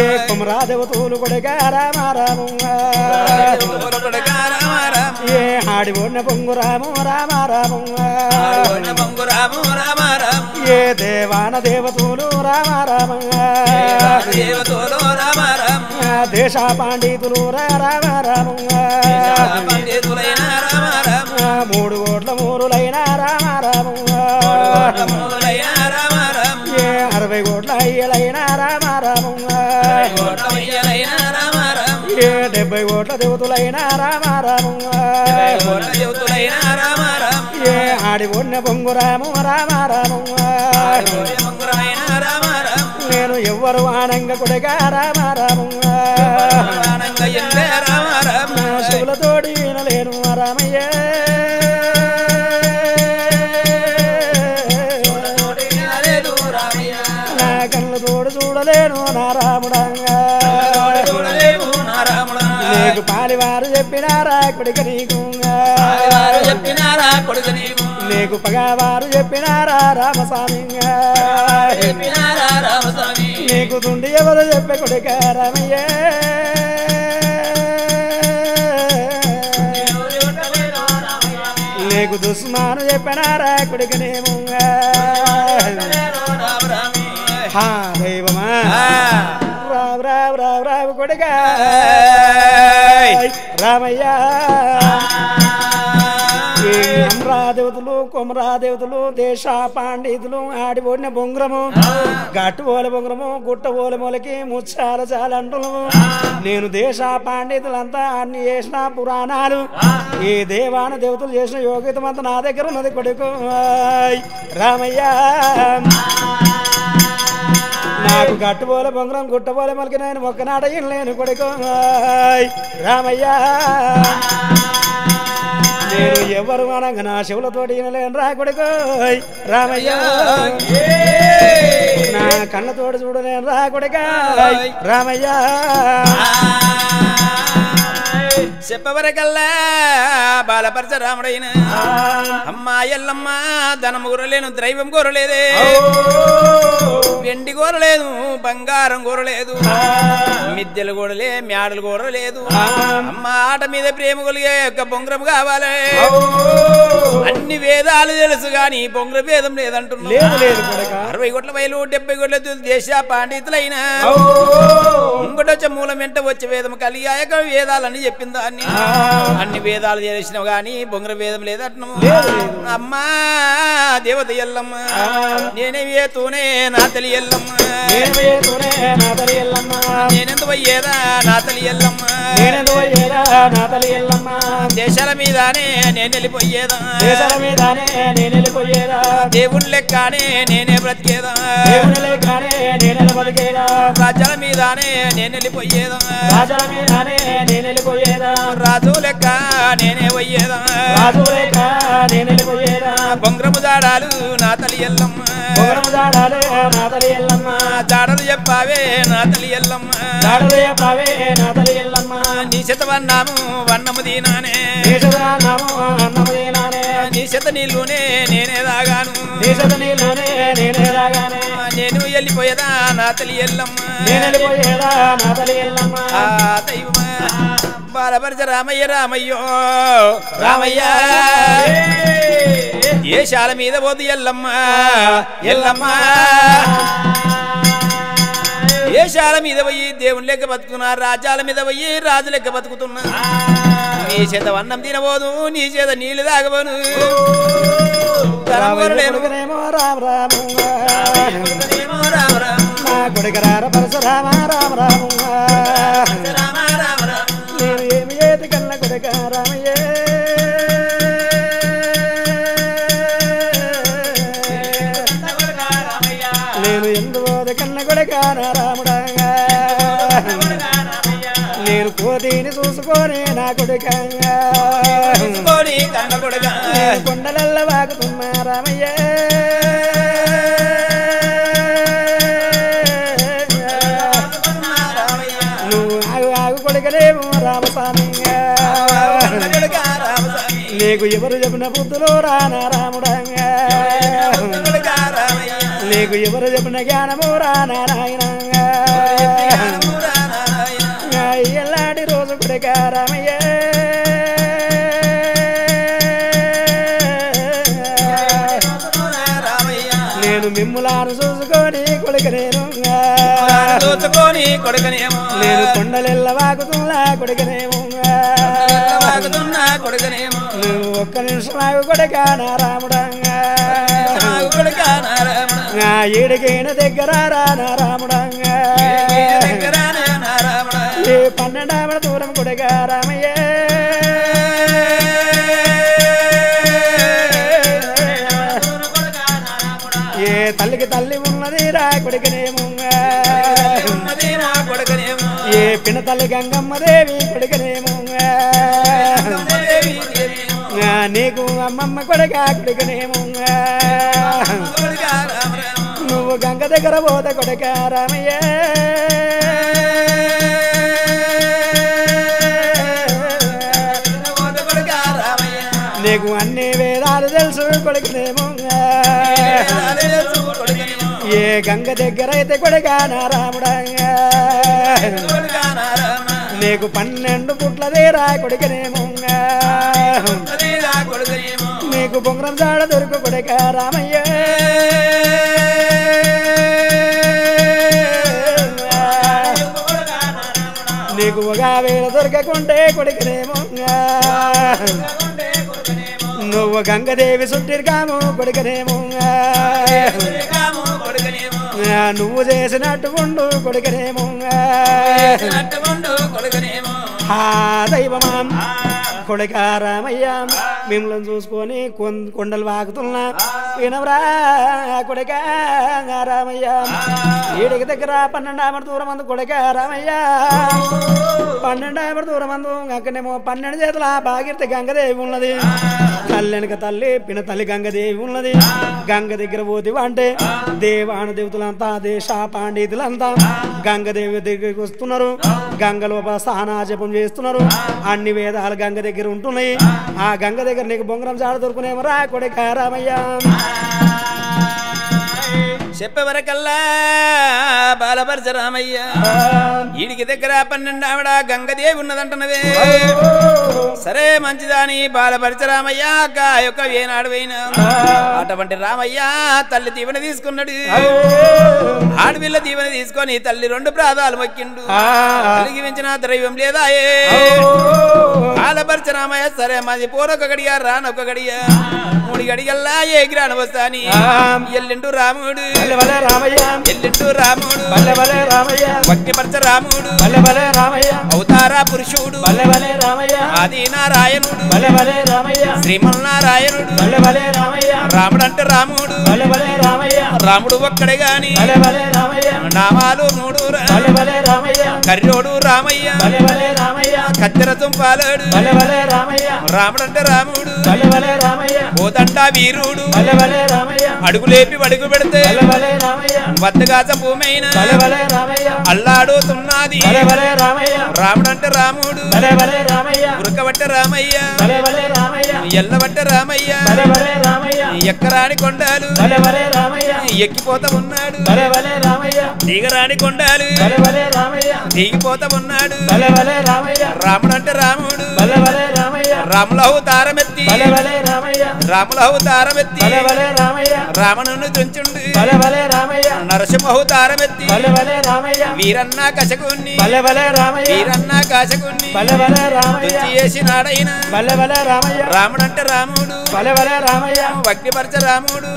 ఏ కుమరా దేవతూలు కొడుక రామ రాము ఏ ఆడి ఓడిన బొంగు రాము రామ రాము ఏ దేవాన దేవతూలు రామ రామ దేశ పండితులు రామ రామ 3 కోట్ల మూరులైన రామ రామ ఏ 60 కోట్ల అయ్యలైన రామ రామ ఏ 70 కోట్ల దేవతలైన రామ రామ ఏ ఆడి ఓడిన బొంగు రాము రామ రామ నేను ఎవ్వరు ఆనంగ కొడుక రామ రామ శివులతోడి వినలేను రామయ్య నా కళ్ళ తోడు చూడలేను నా రాముడంగా నీకు పాలివారు చెప్పినారా కొడుక నీకు నీకు పగవారు చెప్పినారా రామస్వామి నీకు తుండి ఎవరు చెప్పే కొడుక రామయ్య నీకు దుస్మాను చెప్పినారా కొడుక నేము దైవమా రావు రావు రావు రావు కొడుక రామయ్య అమ్రాదేవతలు కొమరాదేవతలు దేశ పాండితులు ఆడి ఓడిన బొంగరము గట్టు ఓల బొంగరము గుట్ట ఓల మొలకి ముచ్చాల చాలంటులు నేను దేశ పాండితులంతా అన్ని చేసిన పురాణాలు ఈ దేవాన దేవతలు చేసిన యోగ్యతం అంతా నా దగ్గర ఉన్నది కొడుకు రామయ్య నా గట్టుపోలే బొంగరం గుట్టపోలే మలికి నేను మొక్కనాట ఇన్లేను కొడుకు రామయ్య నేను ఎవరు అనగా నా శివులతోటి ఇనలేను రా కొడుకు రామయ్య నా కళ్ళతోటి చూడలేను రా కొడుక రామయ్య చెప్పవరకల్లా బాలపరచ రాముడైన అమ్మా ఎల్లమ్మ ధనము కూరలేను ద్రైవం కూరలేదే వెండి కూరలేదు బంగారం కూరలేదు మిద్దెలు కూరలే మేడలు కూరలేదు అమ్మ ఆట మీద ప్రేమ కొలిగే యొక్క బొంగరం కావాలి అన్ని వేదాలు తెలుసు గాని బొంగర వేదం లేదంటున్నా 60 కోట్ల వైలు 70 కోట్ల దేశ పాండితులైన ఇంకొటొచ్చే మూలం వెంట వచ్చే వేదం కలిగాక వేదాలని చెప్పిందా అన్ని వేదాలు చేసినావు గాని బొంగర వేదం లేదట్ను అమ్మా దేవత ఎల్లమ్మ నేనే తూనే నా తల్లి ఎల్లమ్మ నేనెందు పోయేదా నా తల్లి ఎల్లమ్మ దేశాల మీదనే నేను వెళ్ళిపోయేదా దేవుని లెక్కనే నేనే బ్రతికేదా రాజ్యాల మీదనే నేను వెళ్ళిపోయేదా రాజు లెక్క నేనే పోయేదా బొంగరము జాడాలు నా తల్లి ఎల్లమ్మ జాడలు చెప్పావే నా తల్లి ఎల్లమ్మ నీ చేత వన్నము దీనానే నీ చేత నీళ్ళునే నేనే తాగాను నేను వెళ్ళిపోయేదా నా తల్లి ఎల్లమ్మ దైవమా బాలపరచ రామయ్య రామయ్య దేశాల మీద పోదు ఎల్లమ్మ దేశాల మీద పోయి దేవుని లెక్క బతుకుతున్నా రాజ్యాల మీద పోయి రాజు లెక్క బతుకుతున్నా నీ చేత అన్నం తినబోదు నీ చేత నీళ్లు తాగబోను కొడుకరార పరశురామ రామ నేను ఏమి ఏది కన్న కొడుక రామయ్య నేను ఎందుకు కన్న కొడుక రాముడా నేను కోతిని చూసుకొని నా కొడుక కొండలల్ల వాకుతున్నా రామయ్య రామస్వామి నీకు ఎవరు చెప్పిన బుద్ధులు రానా రాముడంగా నీకు ఎవరు చెప్పిన జ్ఞానము రానా నాయనంగా ఎల్లాంటి రోజు కొడుక రామయ్య నేను మిమ్ములాను చూసుకొని కొడుకనేను నేను కొండలెల్ల వాకుతున్నా కొడుకనేమో నువ్వు ఒక్క నిమిషం ఆగు కొడుక నా రాముడంగా ఏడికైన దగ్గర రానా రాముడంగా ఏ 12 ఆవిడ దూరం కొడుక రామయ్య ఏ తల్లికి తల్లి ఉన్నది రా కొడుకనేమో ఏ పిన తల్లి గంగమ్మదేవి కొడుకనేమో నీకు అమ్మమ్మ కొడుక కొడుకనేమో నువ్వు గంగ దగ్గర పోత కొడుక రామయ్య నీకు అన్ని వేదాలు తెలుసు కొడుకనేమో ఏ గంగ దగ్గర అయితే కొడుక నా రాముడంగా నీకు 12 పుట్లదేరా కొడుకనేమో నీకు బొంగరం జాడ దొరుకు కొడుక రామయ్య నీకు ఒక వేళ దొరకకుంటే కొడుకనేమో నువ్వు గంగదేవి సుట్టిరికాము కొడుకనేమో నువ్వు చేసినట్టు ఉండు కొడుకనేమో దైవమా కొడుక రామయ్య మిమ్మల్ని చూసుకొని కొండలు వాకుతున్నా వినవరా కొడుక రామయ్య ఈడికి దగ్గర 12 ఆమడ దూరం అందు కొడుక రామయ్య 12 ఆమడ దూరం అందు అక్కడేమో 12 చేతుల భాగీరథి గంగదేవి ఉన్నది తల్లెనక తల్లి పిన తల్లి గంగదేవి ఉన్నది గంగ దగ్గర పోతివా అంటే దేవాన దేవతలంతా దేశ పాండితులంతా గంగదేవి దగ్గరికి వస్తున్నారు గంగ లోపల స్నానా జపం చేస్తున్నారు అన్ని వేదాలు గంగ దగ్గర ఉంటున్నాయి ఆ గంగ దగ్గర నీకు బొంగరం చాడ దొరుకునేమరా కొడుక రామయ్య చెప్పవరకల్లా బాలపరశరామయ్య ఈడికి దగ్గర 12 ఆవిడ గంగదేవి ఉన్నదంటున్నవే సరే మంచిదాని బాలపరశరామయ్య యొక్క ఏనాడు పోయినా అటువంటి రామయ్య తల్లి దీవెన తీసుకున్నాడు ఆడపిల్ల దీవెన తీసుకొని తల్లి 2 ప్రాదాలు మొక్కిండు తల్లికి మించిన దైవం లేదా బాలపరశరామయ్య సరే మాది పోరొక గడియ రానొక గడియ 3 గడియల్లా ఏ గ్రాను వస్తాని ఎల్లిండు రాముడు ఎల్లిండు రాముడు భక్తిపరచ రాముడు అవతార పురుషుడు ఆది నారాయణుడు శ్రీమన్నారాయణుడు రాముడు అంటే రాముడు రాముడు ఒక్కడే గాని నామాలు 3 కర్యోడు రామయ్య కత్తెర తుంపాలడు రాముడు అంటే రాముడు కోదండ వీరుడు అడుగులేపి అడుగు పెడితే వద్దగాచ భూమైన అల్లాడుతున్నది రాముడు అంటే రాముడు ఉరకబట్ట రామయ్య ఎల్లబట్ట రామయ్య ఎక్కరాని కొండాలు ఎక్కిపోతా ఉన్నాడు దిగరాని కొండాలు దిగిపోతా ఉన్నాడు రాముడు అంటే రాముడు రాములహు తారమెత్తి రాములహు తారమెత్తి రావణుని తుంచుండు నరసింహు తారమెత్తి వీరన్న కశకుణ్ణి వీరన్న కాశకుణ్ణి చేసినాడైన రాముడు అంటే రాముడు భక్తిపరచ రాముడు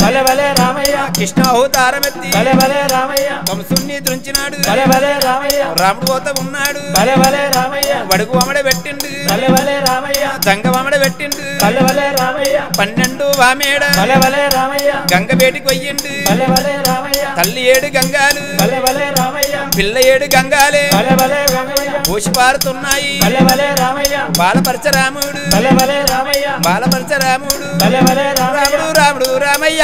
కృష్ణహు తారమెత్తి వంశుణ్ణి తుంచినాడు రాముడు పోత ఉన్నాడు వడుగు అమడ పెట్టిండు జంగమడ పెట్టిండు 12 వామేడ గంగ బేటికి పోయిండు తల్లి 7 గంగాలు పిల్ల 7 గంగాలే పోసి పారుతున్నాయి బాలపరశరాముడు బాలపరశరాముడు రాముడు రాముడు రామయ్య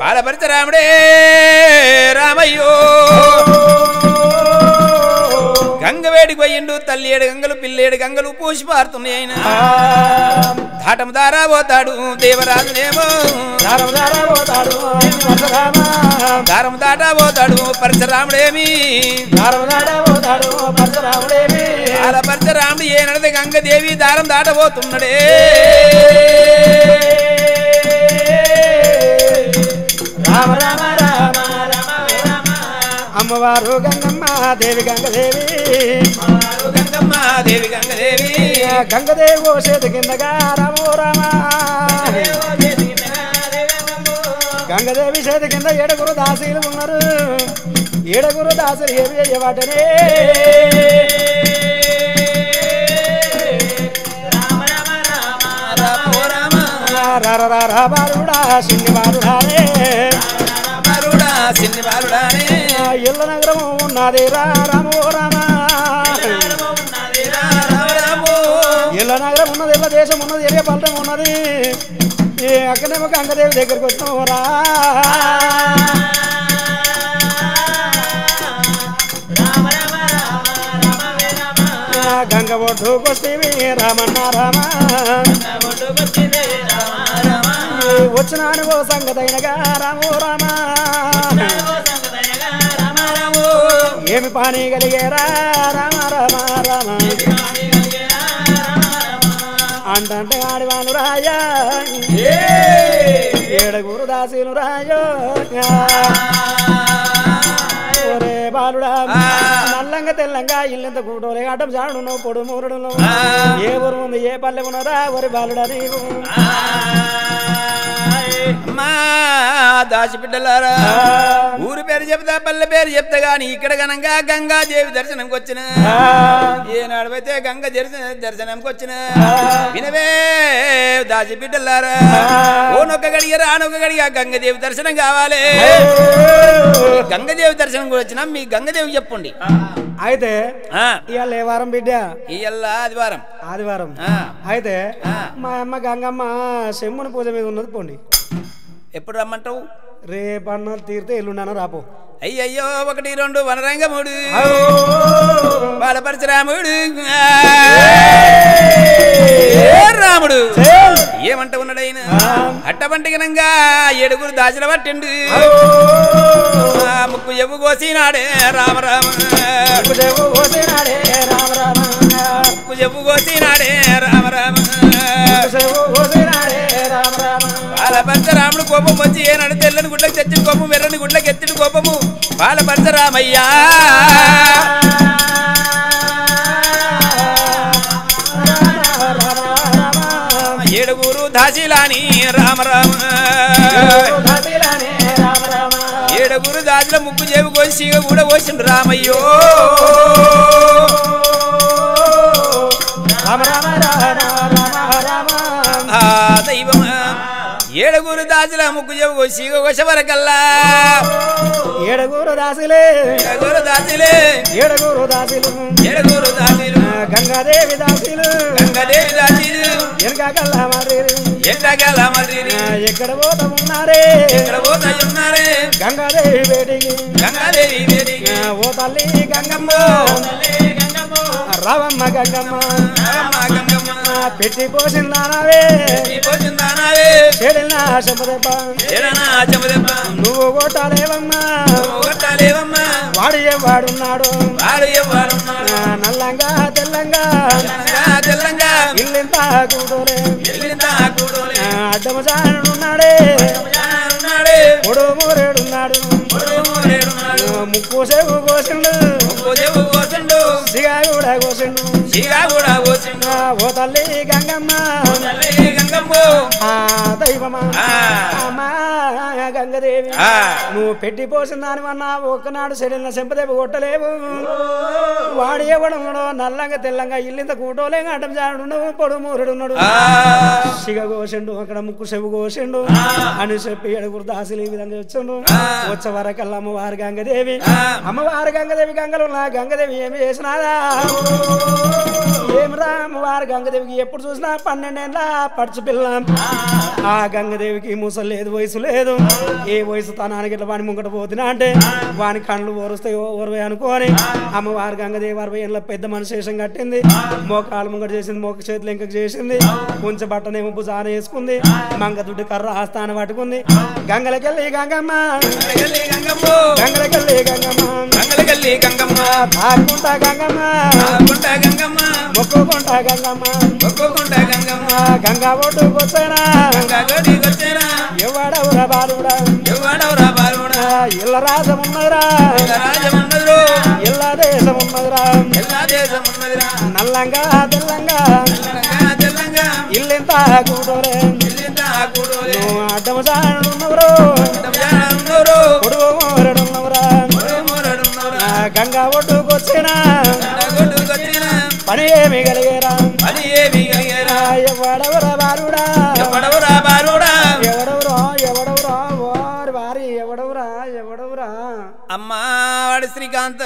బాలపరశరాముడే రామయ్యో గంగ వేడికి పోయిండు తల్లి 7 గంగలు పిల్ల 7 గంగలు పూసి పారుతున్నాయి ఆయన ధాటం దారా పోతాడు దేవరాజునేమో దారం దాటా పోతాడు పరశురాముడేమి పరశురాముడు ఏనడితే గంగదేవి దారం దాటబోతున్నాడే రామ రామ రామ అమ్మవారు గంగమ్మ దేవి గంగదేవి గంగమ్మ దేవి గంగదేవి గంగదేవి ఓ చేతి కిందగా రామో రామ గంగదేవి చేతి కింద 7 దాసీలు ఉన్నారు 7 దాసులు ఏమి అయ్యవాటనే బాలుడా సిన్ని బాలుడానే సిన్ని బాలుడానే ఇళ్ళ నగరం ఉన్నది రామో రామ ఇళ్ళ నగరం ఉన్నది ఇళ్ళ దేశం ఉన్నది ఎరియ పల్లెం ఉన్నది అక్కడేమో గంగదేవి దగ్గరికి వచ్చినావు రా గంగ ఒడ్డుకొస్తేవి రామన్న రామ వచ్చినాను ఓ సంగతైనగా రామో రామ ఏమి పానీ కలిగేరా రామ రామ రామ అంటే ఆడివాను రాయా 7 దాసీలు రాయో ఒరే బాలుడా నల్లంగా తెల్లంగా ఇల్లంత కూటోలే అడ్డం చాడు పొడు మూరుడు ఏ ఊరు ఉంది ఏ పల్లె ఉన్నదా ఒరి బాలుడా నీవు అమ్మా దాసిబిడ్డలారా ఊరు పేరు చెప్తా పల్లె పేరు చెప్తా గాని ఇక్కడ గనంగా గంగాదేవి దర్శనంకి వచ్చిన ఏనాడైతే గంగ దర్శనంకి వచ్చిన వినవే దాసిబిడ్డలారా ఓనొక్క గడియ రానొక్క గడియ గంగదేవి దర్శనం కావాలి గంగదేవి దర్శనం కూడా వచ్చినా మీ గంగదేవి చెప్పండి అయితే ఇవాళ ఏ వారం బిడ్డ ఇవాళ ఆదివారం ఆదివారం అయితే మా అమ్మ గంగమ్మ శంభుని పూజ మీద ఉన్నది పోండి ఎప్పుడు రమ్మంటావు రేపన్న తీరితే ఎల్లుండన రాపో అయ్యయ్యో 1 2 వనరంగముడు బాలపరశురాముడు రాముడు ఏమంట ఉన్నాడైనా అట్టబంటిగనంగా 7 దాచుల పట్టిండు ముక్కు ఎవ్వు కోసినాడే రామరామ ముక్కు ఎవ్వు కోసినాడే రామరామ బాలపరశురాముడు కోపం వచ్చి ఏనాడు తెల్లని గుడ్లకు తెచ్చిన కోపం వెర్రని గుడ్లకు ఎత్తిన కోపము బాలపరశురామయ్యా ఏడుగురు దాసిలాని రామరామ ఏడుగురు దాసిల ముక్కు చేపు కోసి సీగ కూడా కోసిండు రామయ్యో దైవం ఏడుగురు దాసుల ముక్కు చెవు కోసి కోస వరకల్లా ఏడుగురు దాసులే గంగాదేవి దాసులు ఎనకల్లా మరి ఎక్కడ పోతున్నారే గంగాదేవి బేటికి ఓ తల్లి గంగమ్మ రావమ్మ గంగమ్మ పెట్టి పోసిందానావే చెడినా చెంపదెబ్బ నువ్వు కొట్టాలేవమ్మా వాడు వాడున్నాడు నల్లంగా తెల్లంగా ఇల్లింత కూడోలే అడ్డము జానున్నాడే పొడు మూరేడున్నాడు ముక్కు సేపు కోసిండు సిగా కూడా కోసిండు ఓ తల్లి గంగమ్మ దైవమా గంగదేవి నువ్వు పెట్టి పోసిన దానివన్నా ఒక్కనాడు సెడిన చెంపదేవి కొట్టలేవు వాడు ఎవడున్నాడు నల్లంగా తెల్లంగా ఇల్లింత కూటోలే అడ్డం జాడున్నాడు పొడు మూరుడున్నాడు సిగ కోసిండు అక్కడ ముక్కు చెవు కోసిండు అని చెప్పి 7 దాసులు ఈ విధంగా వచ్చిండు వచ్చే వరకల్లా అమ్మవారు గంగదేవి గంగలు గంగదేవి ఏమి చేసినాదా ఏమిరా అమ్మవారు గంగదేవికి ఎప్పుడు చూసినా 12 ఏళ్ళ పడుచు పిల్ల ఆ గంగదేవికి ముసలు లేదు వయసు లేదు ఏ వయసు తనానికి ఇట్లా వాని ముంగట పోతున్నా అంటే వాని కళ్ళు ఓరుస్తాయో ఓరవే అనుకోని అమ్మవారు గంగదేవి 60 ఏళ్ళ పెద్ద మనిషేషం కట్టింది మోకాలు ముంగట చేసింది మోక చేతులు ఇంక చేసింది కొంచెం బట్టనేమో భుజాన వేసుకుంది మంగ దుడ్డు కర్ర ఆస్థానం పట్టుకుంది గంగలకెళ్ళి గంగమ్మ తాకుంటా గంగమ్మ మొక్కుకుంటా గంగమ్మ గంగా ఒడ్డుకు వచ్చానా ఎవడవురా బాలుడా ఇళ్ళ రాజం ఉన్నదిరా ఇళ్ళ దేశం ఉన్నదిరా నల్లంగా తెల్లంగా ఇల్లింత కూడోలే నువ్వు అడ్డము జానున్నవరు పొడుగు మోరడున్నవరా గంగా ఒడ్డుకు వచ్చినా పని ఏమి కలిగేరా ఎవడవురా బాలుడా ఎవడవురా వారి ఎవడవురా అమ్మా వాడు శ్రీకాంత్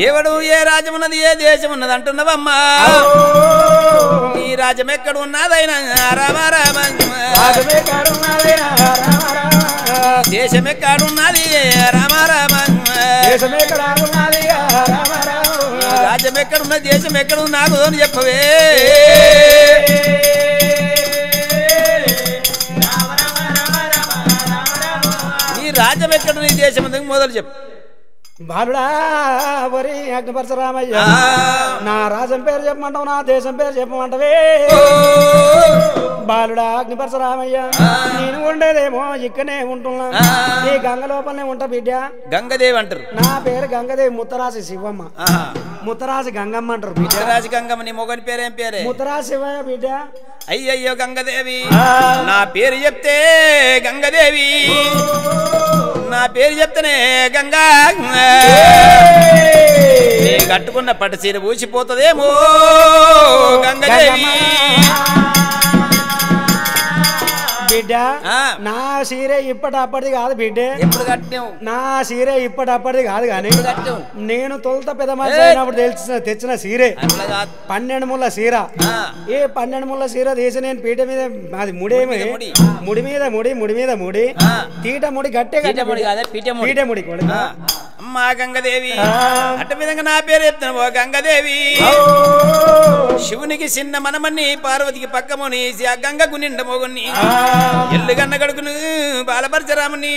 ఎవడు ఏ రాజ్యం ఉన్నది ఏ దేశం ఉన్నది అంటున్నావమ్మా ఈ రాజ్యం ఎక్కడ ఉన్నదైనా దేశం ఎక్కడున్నది రాజ్యం ఎక్కడున్నది దేశం ఎక్కడుంది నాకు అని చెప్పవే ఈ రాజ్యం ఎక్కడ నీ దేశం మొదలు చెప్పు బాలుడా వరి అగ్నిపరశరామయ్య నా రాజం పేరు చెప్పమంటావు నా దేశం పేరు చెప్పమంటవే బాలుడా అగ్నిపరశరామయ్య నేను ఉండేదేమో ఇక్కడనే ఉంటున్నా ఈ గంగ లోపలనే ఉంటా బిడ్డ గంగదేవి అంటారు నా పేరు గంగదేవి ముత్తరాసి శివమ్మ ముత్తరాసి గంగమ్మ అంటారు బిడ్డ ముత్తరాజు గంగమ్మ నీ మొగని పేరేం పేరే ముత్తరాసి శివయ్య బిడ్డ అయ్యయ్యో గంగదేవి నా పేరు చెప్తే గంగదేవి నా పేరు చెప్తేనే గంగా కట్టుకున్న పట్టు చీర ఊసిపోతుందేమో గంగదేవి బిడ్డ నా సీరే ఇప్పటప్పటిది కాదు బిడ్డ ఎప్పుడు కట్టావు నా సీరే ఇప్పటప్పటిది కాదు కానీ నేను తొలుత పెద్ద మనిషి అయినప్పుడు తెచ్చిన సీరే 12 ముళ్ళ సీర ఏ 12 ముళ్ళ సీర తీసి నేను పీట మీద అది ముడి మీద ముడి తీట ముడి గట్టే పీట ముడి అమ్మా గంగదేవి అట్ట విధంగా నా పేరు చెప్తాను ఓ గంగదేవి శివునికి చిన్న మనమని పార్వతికి పక్కముని ఆ గంగకు నిండ మొగుని ఎల్లు గన్న గడుకును బాలపరచరాముని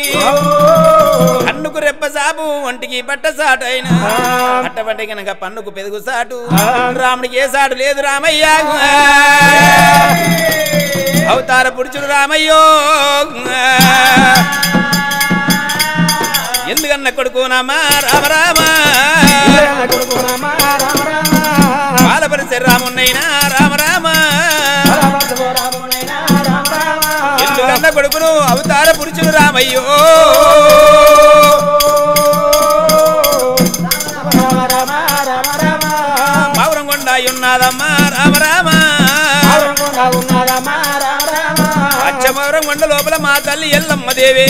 కన్నుకు రెప్ప సాపు ఒంటికి బట్ట సాటు అయినా అట్టబట్టి కనుక పన్నుకు పెదుగు సాటు రాముడికి ఏ సాటు లేదు రామయ్య అవతార పురుషుడు రామయ్యో ఎందుకన్న కొడుకునామా రామ రామ బాలపరిచే రామున్నైనా రామ రామ ఎందుకన్న కొడుకును అవతార పురుషుడు రామయ్యో పౌరంగొండ ఉన్నదమ్మా రామ రామ అచ్చమౌరంగొండ లోపల మా తల్లి ఎల్లమ్మ దేవే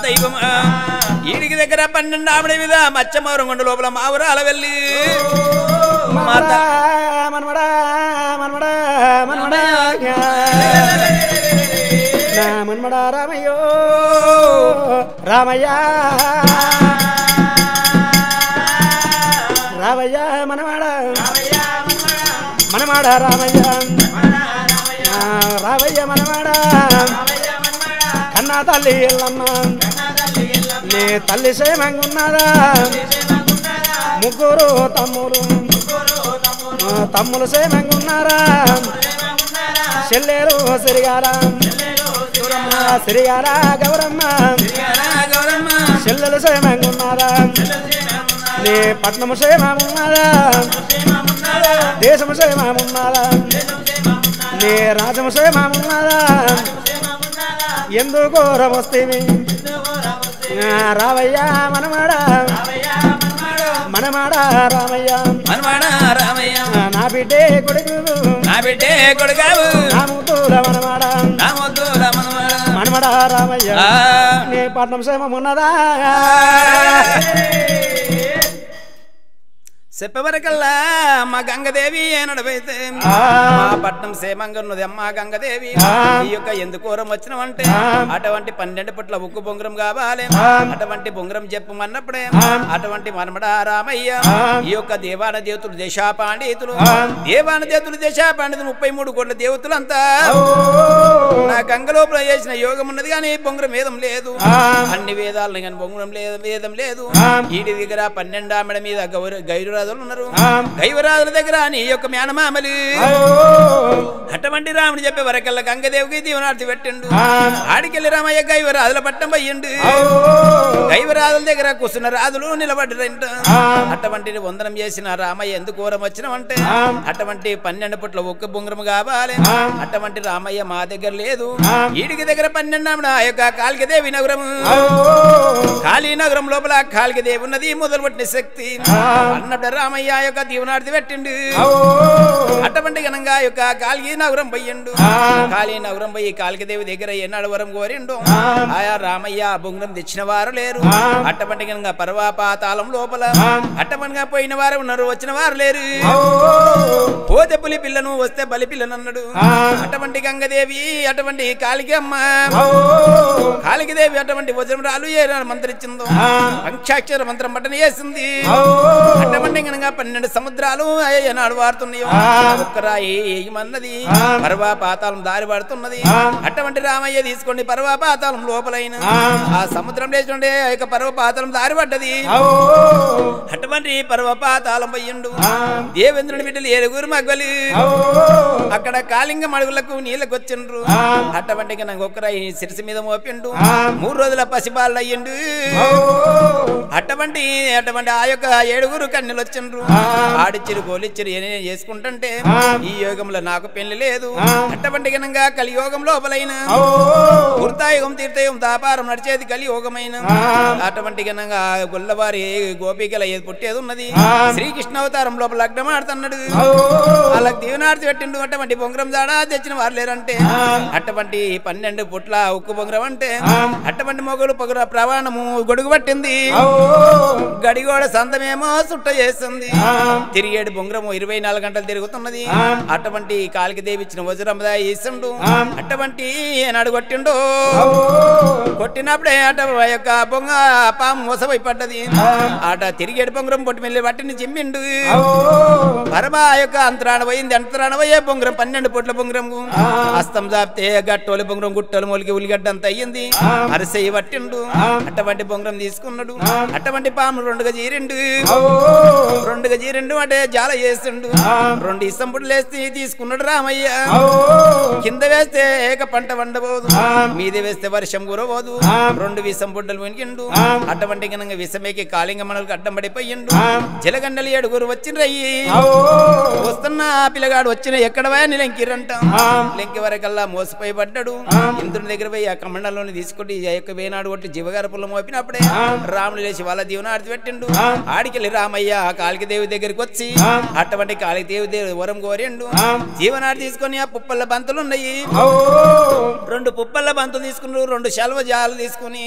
దైవం ఈడికి దగ్గర 12 ఆవిడ మీద మచ్చమౌరంగొండ లోపల మా ఊరాల వెళ్ళి మన్మడా రామయ్యో రామయ్య రామయ్య మనమాడ రామయ్య రామయ్య మనమాడ కన్నా తల్లి ఎల్లమ్మ నీ తల్లి క్షేమంగున్నారా ముగ్గురు తమ్ములు క్షేమంగున్నారా చెల్లేరు సిరిగాల గౌరమ్మ చెల్లెలు క్షేమంగున్నారా నీ పట్నము క్షేమమున్నారా దేశము క్షేమమున్నారా నీ రాజము క్షేమమున్నారా ఎందుకు రమొస్తేవి రామయ్య మనమాడా రామయ్య నా బిడ్డే కొడుకు మనమడా రామయ్య నీ పట్నం క్షేమమున్నదా చెప్పవరకల్లా మా గంగదేవి ఏనడవైతే మా పట్నం సేమంగన్నది అమ్మా గంగదేవి ఈ యొక్క ఎందుకోరం వచ్చినవంటే అటువంటి 12 పుట్ల ఉక్కు బొంగరం కావాలి అటువంటి బొంగరం చెప్పమన్నప్పుడే అటువంటి మనమడా రామయ్య ఈ యొక్క దేవాన దేవతలు దేశా పాండితులు 33 కోట్ల దేవతలంతా నా గంగ లోపల చేసిన యోగం ఉన్నది కానీ బొంగరం వేదం లేదు అన్ని వేదాలను కానీ బొంగరం లేదు వేదం లేదు ఈడి దగ్గర 12 ఆమెడ మీద గైరు ఉన్నారు గైవరాజుల దగ్గర నీ యొక్క మేనమామలు అటువంటి రాముడు చెప్పే వరకల్లా గంగదేవికి దీవనార్థి పెట్టిండు ఆడికెళ్ళి రామయ్య గైవరాజుల పట్టం పోయిండు గైవరాజుల దగ్గర కూర్చున్న రాజులు నిలబడ్డారంట అటువంటిని వందనం చేసిన రామయ్య ఎందుకు కోరం వచ్చినవంటే అటువంటి 12 పుట్ల ఒక్క బొంగరం కావాలి అటువంటి రామయ్య మా దగ్గర లేదు ఈడికి దగ్గర 12 ఆ యొక్క కాళికదేవి నగరం కాళీనగరం లోపల కాళికదేవి ఉన్నది మొదలుపెట్టిన శక్తి అన్నట్టు రామయ్య యొక్క దీవనార్థి పెట్టిండు అటువంటి ఘనంగా యొక్క కాళీనగరం పోయిండు కాళీనగరం పోయి కాళికదేవి దగ్గర ఎన్నాడు వరం కోరిండు ఆయా రామయ్య బొంగరం తెచ్చిన వారు లేరు అటువంటి ఘనంగా పర్వపాతాళం లోపల అట్టమనిగా పోయిన వారు ఉన్నారు వచ్చిన వారు లేరు పోతే పులి పిల్లను వస్తే బలి పిల్లను అన్నాడు అటువంటి గంగదేవి అటువంటి కాళికమ్మ కాళికదేవి అటువంటి వజ్రరాలు ఏ మంత్రిచ్చిందో పంచాక్షర మంత్రం పట్టణ చేసింది అటువంటి 12 సముద్రాలు ఏనాడు వారుతున్నాయో ఒక్కరాయి ఏమన్నది పర్వా పాతాళం దారి పడుతున్నది అటువంటి రామయ్య తీసుకోండి పర్వా పాతాళం లోపలైన ఆ సముద్రం లేచుండే యొక్క పర్వ పాతాళం దారి పడ్డది అటువంటి పర్వ పాతాళం పోయిండు దేవేంద్రుని బిడ్డలు ఏడుగురు మగ్గలు అక్కడ కాళింగ మడుగులకు నీళ్ళకు వచ్చిండ్రు అటువంటి నాకు ఒక్కర శిరసి మీద మోపిండు 3 రోజుల పసిబాళ్ళు అయ్యిండు అటువంటి ఆ యొక్క ఏడుగురు కన్నెలు వచ్చిండ్రు ఆడిచ్చిరు గోలిచ్చిరు ఏనే చేసుకుంటుంటే ఈ యోగంలో నాకు పెళ్లి లేదు అటువంటి గనంగా కలియోగం లోపలైన వృతాయుగం తీర్థయుగం దాపారం నడిచేది కలియోగమైన అటువంటి గనంగా గొల్లవారి గోపికల పుట్టేది ఉన్నది శ్రీకృష్ణ అవతారం లోపల లగ్నం ఆడుతున్నాడు వాళ్ళకి దీవెనార్తి పెట్టిండు అటువంటి బొంగరం జాడా తెచ్చిన వారు లేరంటే అటువంటి 12 పుట్ల ఉక్కు బొంగరం అంటే అటువంటి మొగలు పొగర ప్రవాణము గొడుగు పట్టింది గడిగోడ సందమేమో సుట్ట చేస్తుంది తిరిగేడు బొంగరము 24 గంటలు తిరుగుతున్నది అటువంటి కాలికి దేవిచ్చిన వజ్రందా ఇస్తుండు అటువంటి ఏనాడు కొట్టిండు కొట్టినప్పుడే అట యొక్క బొంగ పాము మోసపోయి పడ్డది ఆట తిరిగేడు బొంగరం పొట్టి మెల్లి పట్టిని చిమ్మిండు పరమ యొక్క అంతరాణ పోయింది అంతరాణ పోయే బొంగరం 12 పుట్ల బొంగరం అస్తం జాపితే గట్టోలి బొంగరం గుట్టలు మొలికి ఉల్లిగడ్డ అంత అయ్యింది అరిసెయ్యి పట్టిండు అటువంటి బొంగరం తీసుకున్నాడు అటువంటి పాము 2గా చీరిండు 2గా చీరిండు అంటే జాల చేసిండు 2 ఇసంపుడు లేస్తే తీసుకున్నాడు రామయ్య కింద వేస్తే ఏక పంట వండబోదు మీద వేస్తే వర్షం కురబోదు 2 విషం బుడ్డలు మునిగిండు అటువంటి గనంగా విషమేకి కాళింగ మనలకు అడ్డం పడిపోయిండు జలగండలు 7గురు వచ్చిండ్రయ్యి వస్తున్న పిల్లగాడు వచ్చిన ఎక్కడ పోయని లెంకిరంట లెంకి వరకల్లా మోసపోయి పడ్డాడు ఇంద్రుని దగ్గర పోయి ఆ కమండలోని తీసుకుంటే ఆ యొక్క వేనాడు కొట్టి జీవగార పుల్ల మోపినప్పుడే రాముడు లేచి వాళ్ళ దీవనార్తి పెట్టిండు ఆడికెళ్ళి రామయ్య కాళిక దేవి దగ్గరికి వచ్చి అటువంటి కాళిక దేవి వరం కోరిండు జీవనార్తి తీసుకొని ఆ పుప్పల్ల బంతులు ఉన్నాయి 2 పుప్పల్ల బంతులు తీసుకున్నారు 2 శల్వ జాలు తీసుకుని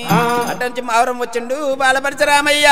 అటు నుంచి మావరం వచ్చిండు బాలపరిచ రామయ్య